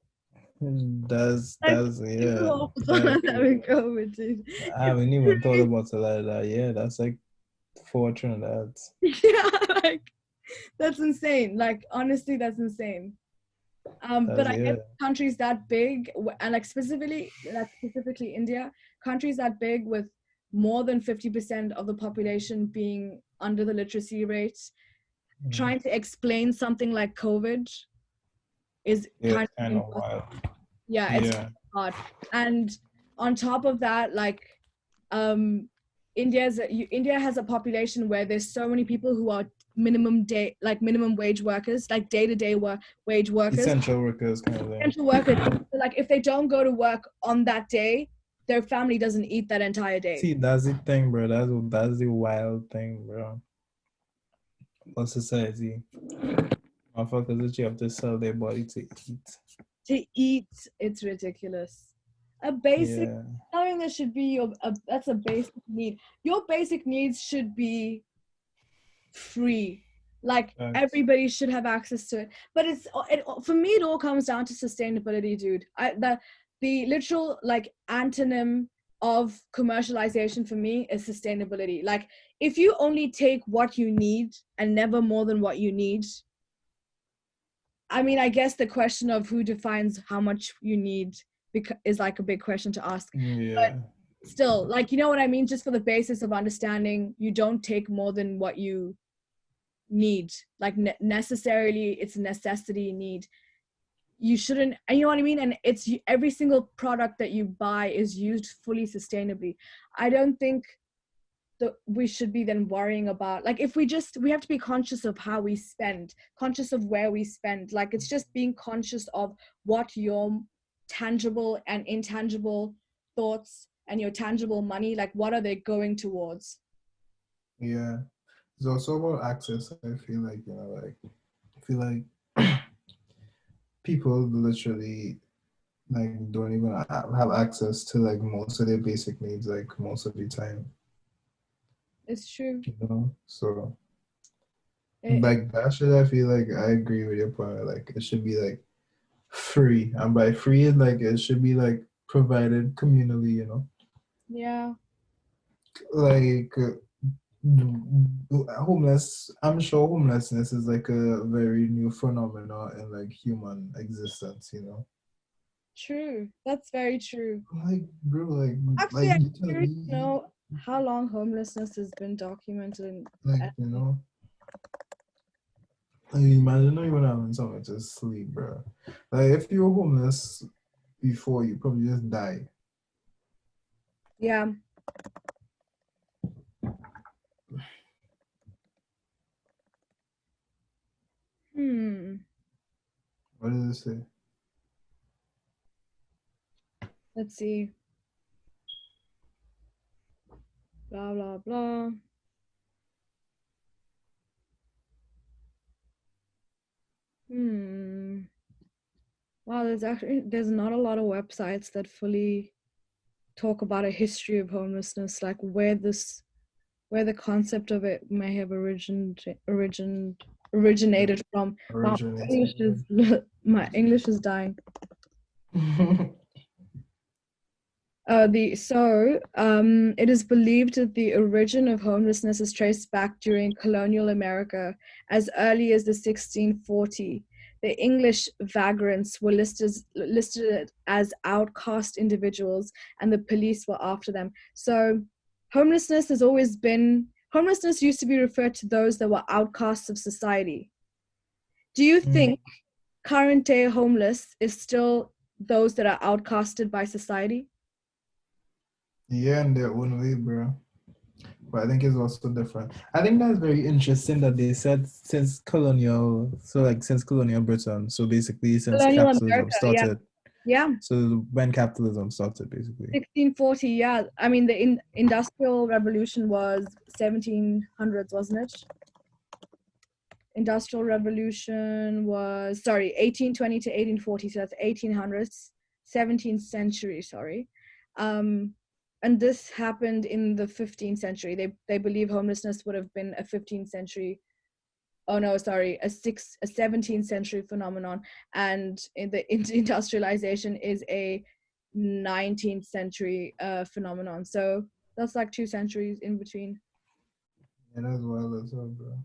S1: Like,
S2: That's
S1: the
S2: yeah.
S1: whole of
S2: That's
S1: Botswana having COVID, dude.
S2: I
S1: It's
S2: haven't even thought
S1: crazy.
S2: about it like that. Yeah, that's like 400.
S1: Yeah, like that's insane. Like honestly, that's insane. But
S2: That's
S1: I guess
S2: yeah.
S1: countries that big and like specifically India, countries that big with more than 50% of the population being under the literacy rate,
S2: Mm.
S1: trying to explain something like COVID is
S2: Yeah,
S1: kind
S2: it's
S1: of
S2: kind of
S1: impossible.
S2: wild.
S1: Yeah, it's
S2: Yeah.
S1: hard. And on top of that, like um India has a population where there's so many people who are minimum wage workers, like day-to-day wage workers,
S2: Essential workers kind of thing.
S1: essential workers. So, like if they don't go to work on that day, their family doesn't eat that entire day.
S2: See, that's the thing, bro. That's the wild thing, bro. What society? Motherfuckers that you have to sell their body to eat.
S1: To eat, it's ridiculous. A basic
S2: Yeah.
S1: Something that should be that's a basic need. Your basic needs should be free. Like
S2: Facts.
S1: everybody should have access to it. But for me, it all comes down to sustainability, dude. The literal like antonym of commercialization for me is sustainability. Like if you only take what you need and never more than what you need, I mean, I guess the question of who defines how much you need is like a big question to ask. But
S2: Yeah.
S1: still, like, you know what I mean? Just for the basis of understanding, you don't take more than what you need. Like, necessarily, it's a necessity need. You shouldn't, and you know what I mean? And it's every single product that you buy is used fully sustainably. I don't think we should be then worrying about, like, if we have to be conscious of how we spend, conscious of where we spend. Like, it's just being conscious of what your tangible and intangible thoughts and your tangible money, like, what are they going towards?
S2: Yeah. It's also about access. I feel like, like I feel like people literally like don't even have access to like most of their basic needs like most of the time,
S1: It's true.
S2: So
S1: it,
S2: like that should, I feel like I agree with your point. Like it should be like free, and by free like it should be like provided communally,
S1: yeah,
S2: like homeless. I'm sure homelessness is like a very new phenomenon in like human existence,
S1: true, that's very true.
S2: like bro,
S1: Actually,
S2: like
S1: I'm
S2: you tell
S1: curious
S2: me,
S1: to know how long homelessness has been documented in,
S2: like like, imagine not even having somewhere to sleep, bro. Like if you were homeless before, you probably just die.
S1: yeah.
S2: What does it say?
S1: Let's see. Blah blah blah. hmm Wow, there's not a lot of websites that fully talk about a history of homelessness, like where the concept of it may have originated from. Wow,
S2: Originated.
S1: my English is dying. It is believed that the origin of homelessness is traced back during colonial America as early as the 1640. The English vagrants were listed as outcast individuals, and the police were after them. So, homelessness used to be referred to those that were outcasts of society. Do you think current day homeless is still those that are outcasted by society?
S2: Yeah, in their own way, bro. But I think it's also different. I think that's very interesting that they said since colonial Britain, so basically since
S1: Colonial
S2: capitalism
S1: America, yeah.
S2: started.
S1: Yeah,
S2: So when capitalism started, basically.
S1: 1640, yeah. I mean, the Industrial Revolution was 1700s, wasn't it? Industrial Revolution was, sorry, 1820 to 1840, so that's 1800s, 17th century, sorry. And this happened in the 15th century. They believe homelessness would have been a 15th century, oh no, sorry, a 17th century phenomenon, and in the industrialization is a 19th century phenomenon. So that's like 2 centuries in between.
S2: And as well, bro.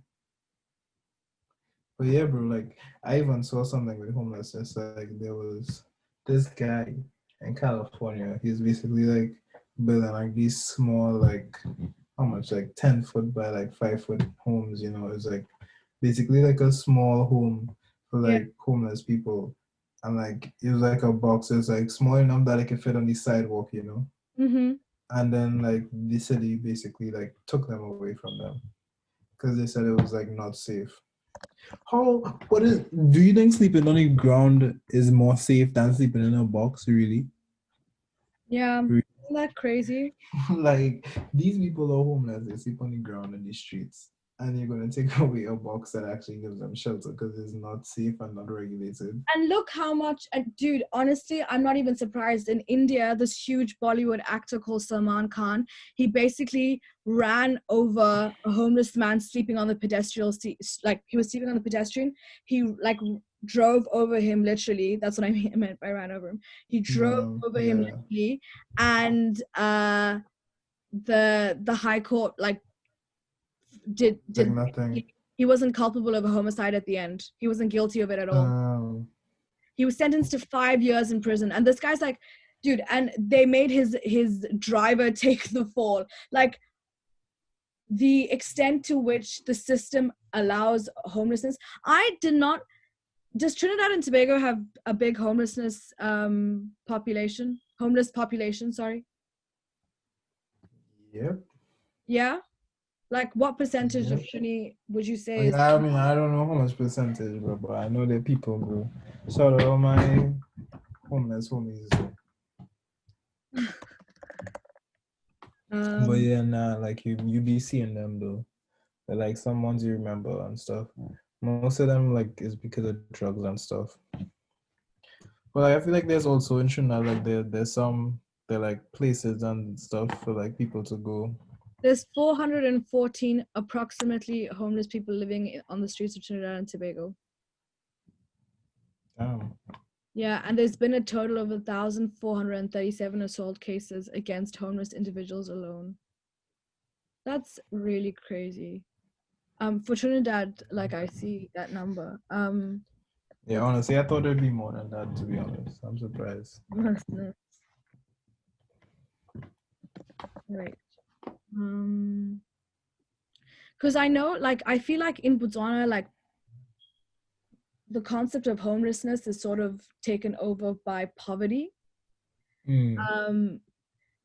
S2: But yeah, bro, like I even saw something with homelessness. Like there was this guy in California. He's basically like building like these small, like how much, like 10 foot by like 5 foot homes. It's like basically like a small home for
S1: Yeah.
S2: like homeless people. And like it was like a box. It's like small enough that it could fit on the sidewalk.
S1: Mm-hmm.
S2: And then like the city basically like took them away from them because they said it was like not safe. Do you think sleeping on the ground is more safe than sleeping in a box, really?
S1: Yeah.
S2: Really?
S1: Isn't that crazy?
S2: Like these people are homeless, they sleep on the ground in the streets, and you're gonna take away a box that actually gives them shelter because it's not safe and not regulated.
S1: And look how much, dude, honestly, I'm not even surprised. In India, this huge Bollywood actor called Salman Khan, he basically ran over a homeless man sleeping on the pedestrian seat. Like, he was sleeping on the pedestrian. He, like, drove over him, literally. That's what I meant by ran over him. He drove
S2: No,
S1: over him,
S2: yeah,
S1: literally. And the high court, like,
S2: like
S1: did
S2: nothing.
S1: he wasn't culpable of a homicide at the end. He wasn't guilty of it at all. He was sentenced to 5 years in prison. And this guy's like, dude, and they made his driver take the fall. Like, the extent to which the system allows homelessness. I did not. Does Trinidad and Tobago have a big homelessness population? Homeless population, sorry.
S2: Yep.
S1: Yeah. Like, what percentage of
S2: Yeah.
S1: Shuni would you say is?
S2: Yeah, I mean, I don't know how much percentage, bro, but I know that people, bro. Shout out all my homeless homies. But
S1: Um,
S2: yeah, nah, like you be seeing them though. They're like some ones you remember and stuff. Most of them like is because of drugs and stuff. But like, I feel like there's also in Trinidad like there's some there like places and stuff for like people to go.
S1: there's 414 approximately homeless people living on the streets of Trinidad and Tobago.
S2: Damn.
S1: Yeah, and there's been a total of 1,437 assault cases against homeless individuals alone. That's really crazy. For Trinidad, like I see that number.
S2: Yeah,
S1: That's
S2: honestly, I thought there'd be more than that, to be honest. I'm surprised.
S1: right. Because I know, like, I feel like in Botswana, like, the concept of homelessness is sort of taken over by poverty.
S2: Mm.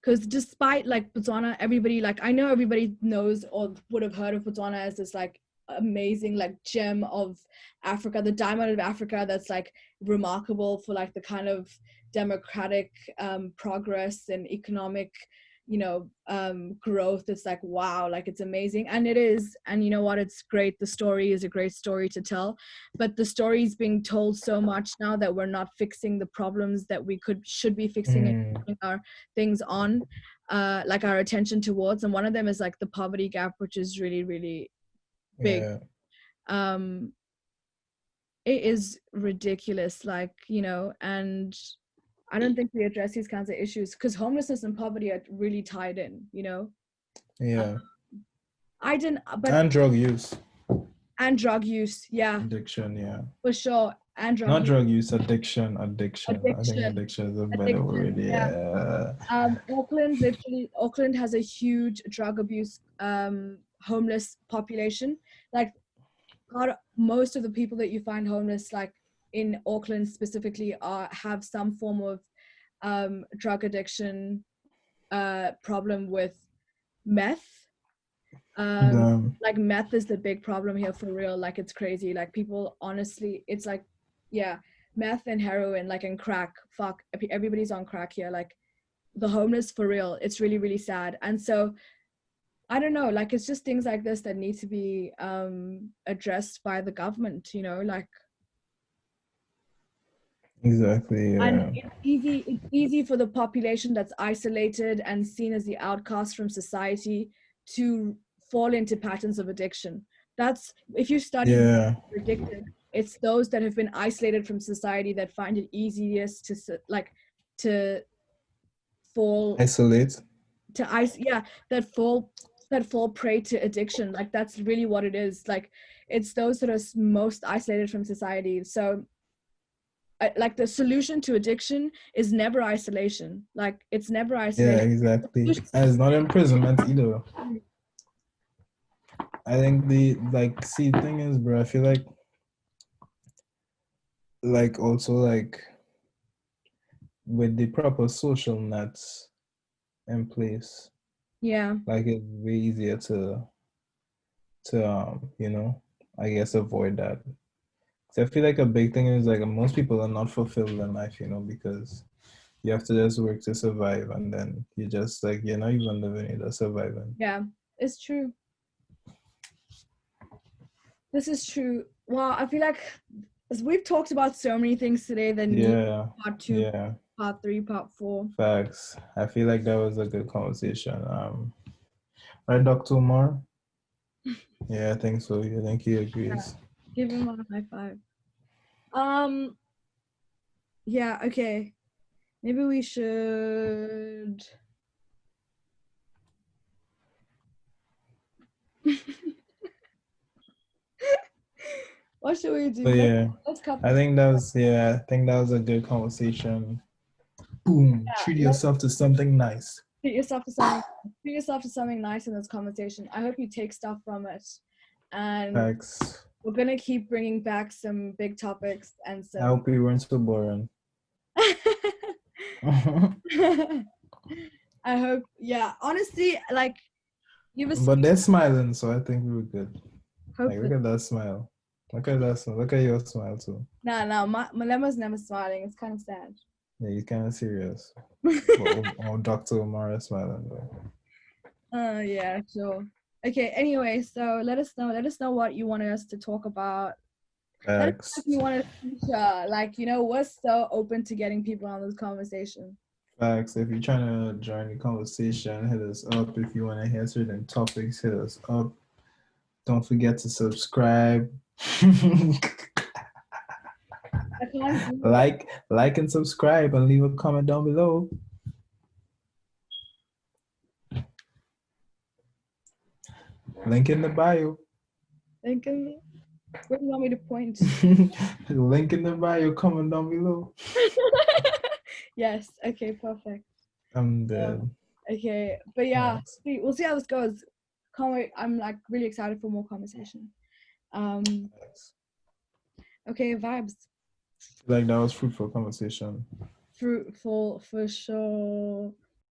S1: Because despite like Botswana, everybody, like, I know everybody knows or would have heard of Botswana as this like amazing like gem of Africa, the diamond of Africa, that's like remarkable for like the kind of democratic progress and economic, growth. It's like, wow, like it's amazing, and it is. And you know what, it's great, the story is a great story to tell, but the story is being told so much now that we're not fixing the problems that we should be fixing and
S2: Mm.
S1: putting our things on, like our attention towards. And one of them is like the poverty gap, which is really, really big.
S2: Yeah.
S1: um it is ridiculous, like, and I don't think we address these kinds of issues because homelessness and poverty are really tied in, uh,
S2: Yeah.
S1: I didn't, but
S2: And drug use.
S1: and drug use, yeah,
S2: Addiction, yeah.
S1: for sure. And drug
S2: Not
S1: use,
S2: drug use, addiction. Addiction. I think
S1: addiction,
S2: addiction is a better
S1: addiction,
S2: word.
S1: yeah.
S2: Yeah.
S1: Auckland has a huge drug abuse, homeless population. Like, most of the people that you find homeless, like in Auckland specifically, have some form of drug addiction, problem with meth.
S2: Damn.
S1: Like meth is the big problem here, for real. Like, it's crazy. Like, people honestly, it's like, yeah, meth and heroin, like, and crack. Fuck, everybody's on crack here. Like, the homeless, for real. It's really, really sad. And so I don't know, like, it's just things like this that need to be addressed by the government, like.
S2: Exactly.
S1: And
S2: Yeah.
S1: it's easy for the population that's isolated and seen as the outcast from society to fall into patterns of addiction. That's, if you study
S2: Yeah.
S1: addicted, it's those that have been isolated from society that find it easiest to fall
S2: Isolate.
S1: yeah, that fall prey to addiction. Like, that's really what it is. Like, it's those that are most isolated from society. So like, the solution to addiction is never isolation. Like, it's never
S2: Yeah,
S1: isolation.
S2: exactly. And it's not imprisonment either. I think the like see thing is, bro, I feel like also like with the proper social nets in place,
S1: Yeah,
S2: like it's way easier to I guess avoid that. So I feel like a big thing is like most people are not fulfilled in life, because you have to just work to survive, and then you just like you're not even living, you're just surviving.
S1: yeah, it's true. This is true. Wow, I feel like, as we've talked about so many things today that need
S2: Yeah,
S1: part two,
S2: yeah,
S1: part three, part four.
S2: facts. I feel like that was a good conversation. Right, Dr. Umar? Yeah, I think so. I think he
S1: Yeah,
S2: agrees.
S1: give him a high five. Um, yeah, okay. Maybe we should. What should we do?
S2: But yeah,
S1: Let's cut
S2: I
S1: this.
S2: think that was I think that was a good conversation. Boom.
S1: Yeah,
S2: Treat
S1: let's
S2: yourself to something nice.
S1: treat yourself to something nice in this conversation. I hope you take stuff from it, and
S2: Facts.
S1: we're gonna keep bringing back some big topics and
S2: I
S1: some.
S2: hope we weren't so boring.
S1: I hope, yeah. Honestly, like, You have a
S2: But
S1: sweet
S2: they're smiling, so I think we were good. Like, look
S1: hopefully.
S2: at that smile. Look at that smile. Look at your smile too.
S1: No, my lemma's never smiling. It's kind of sad.
S2: Yeah, he's kind of serious. But Dr. Omar is smiling though.
S1: Yeah, sure. Okay, anyway, so let us know what you wanted us to talk about. Let us know if
S2: Facts.
S1: you want to feature, like, we're so open to getting people on this conversation.
S2: Facts. If you're trying to join the conversation, hit us up. If you want to hear certain topics, hit us up. Don't forget to subscribe.
S1: I can't do it.
S2: like and subscribe and leave a comment down below. Link in the bio.
S1: Thinking, where do you want me to point?
S2: Link in the bio, comment down below.
S1: Yes, okay, perfect.
S2: I'm dead.
S1: Okay, but yeah,
S2: Thanks.
S1: we'll see how this goes. Can't wait. I'm like really excited for more conversation.
S2: Thanks.
S1: Okay, vibes.
S2: Like that was fruitful conversation.
S1: Fruitful for sure.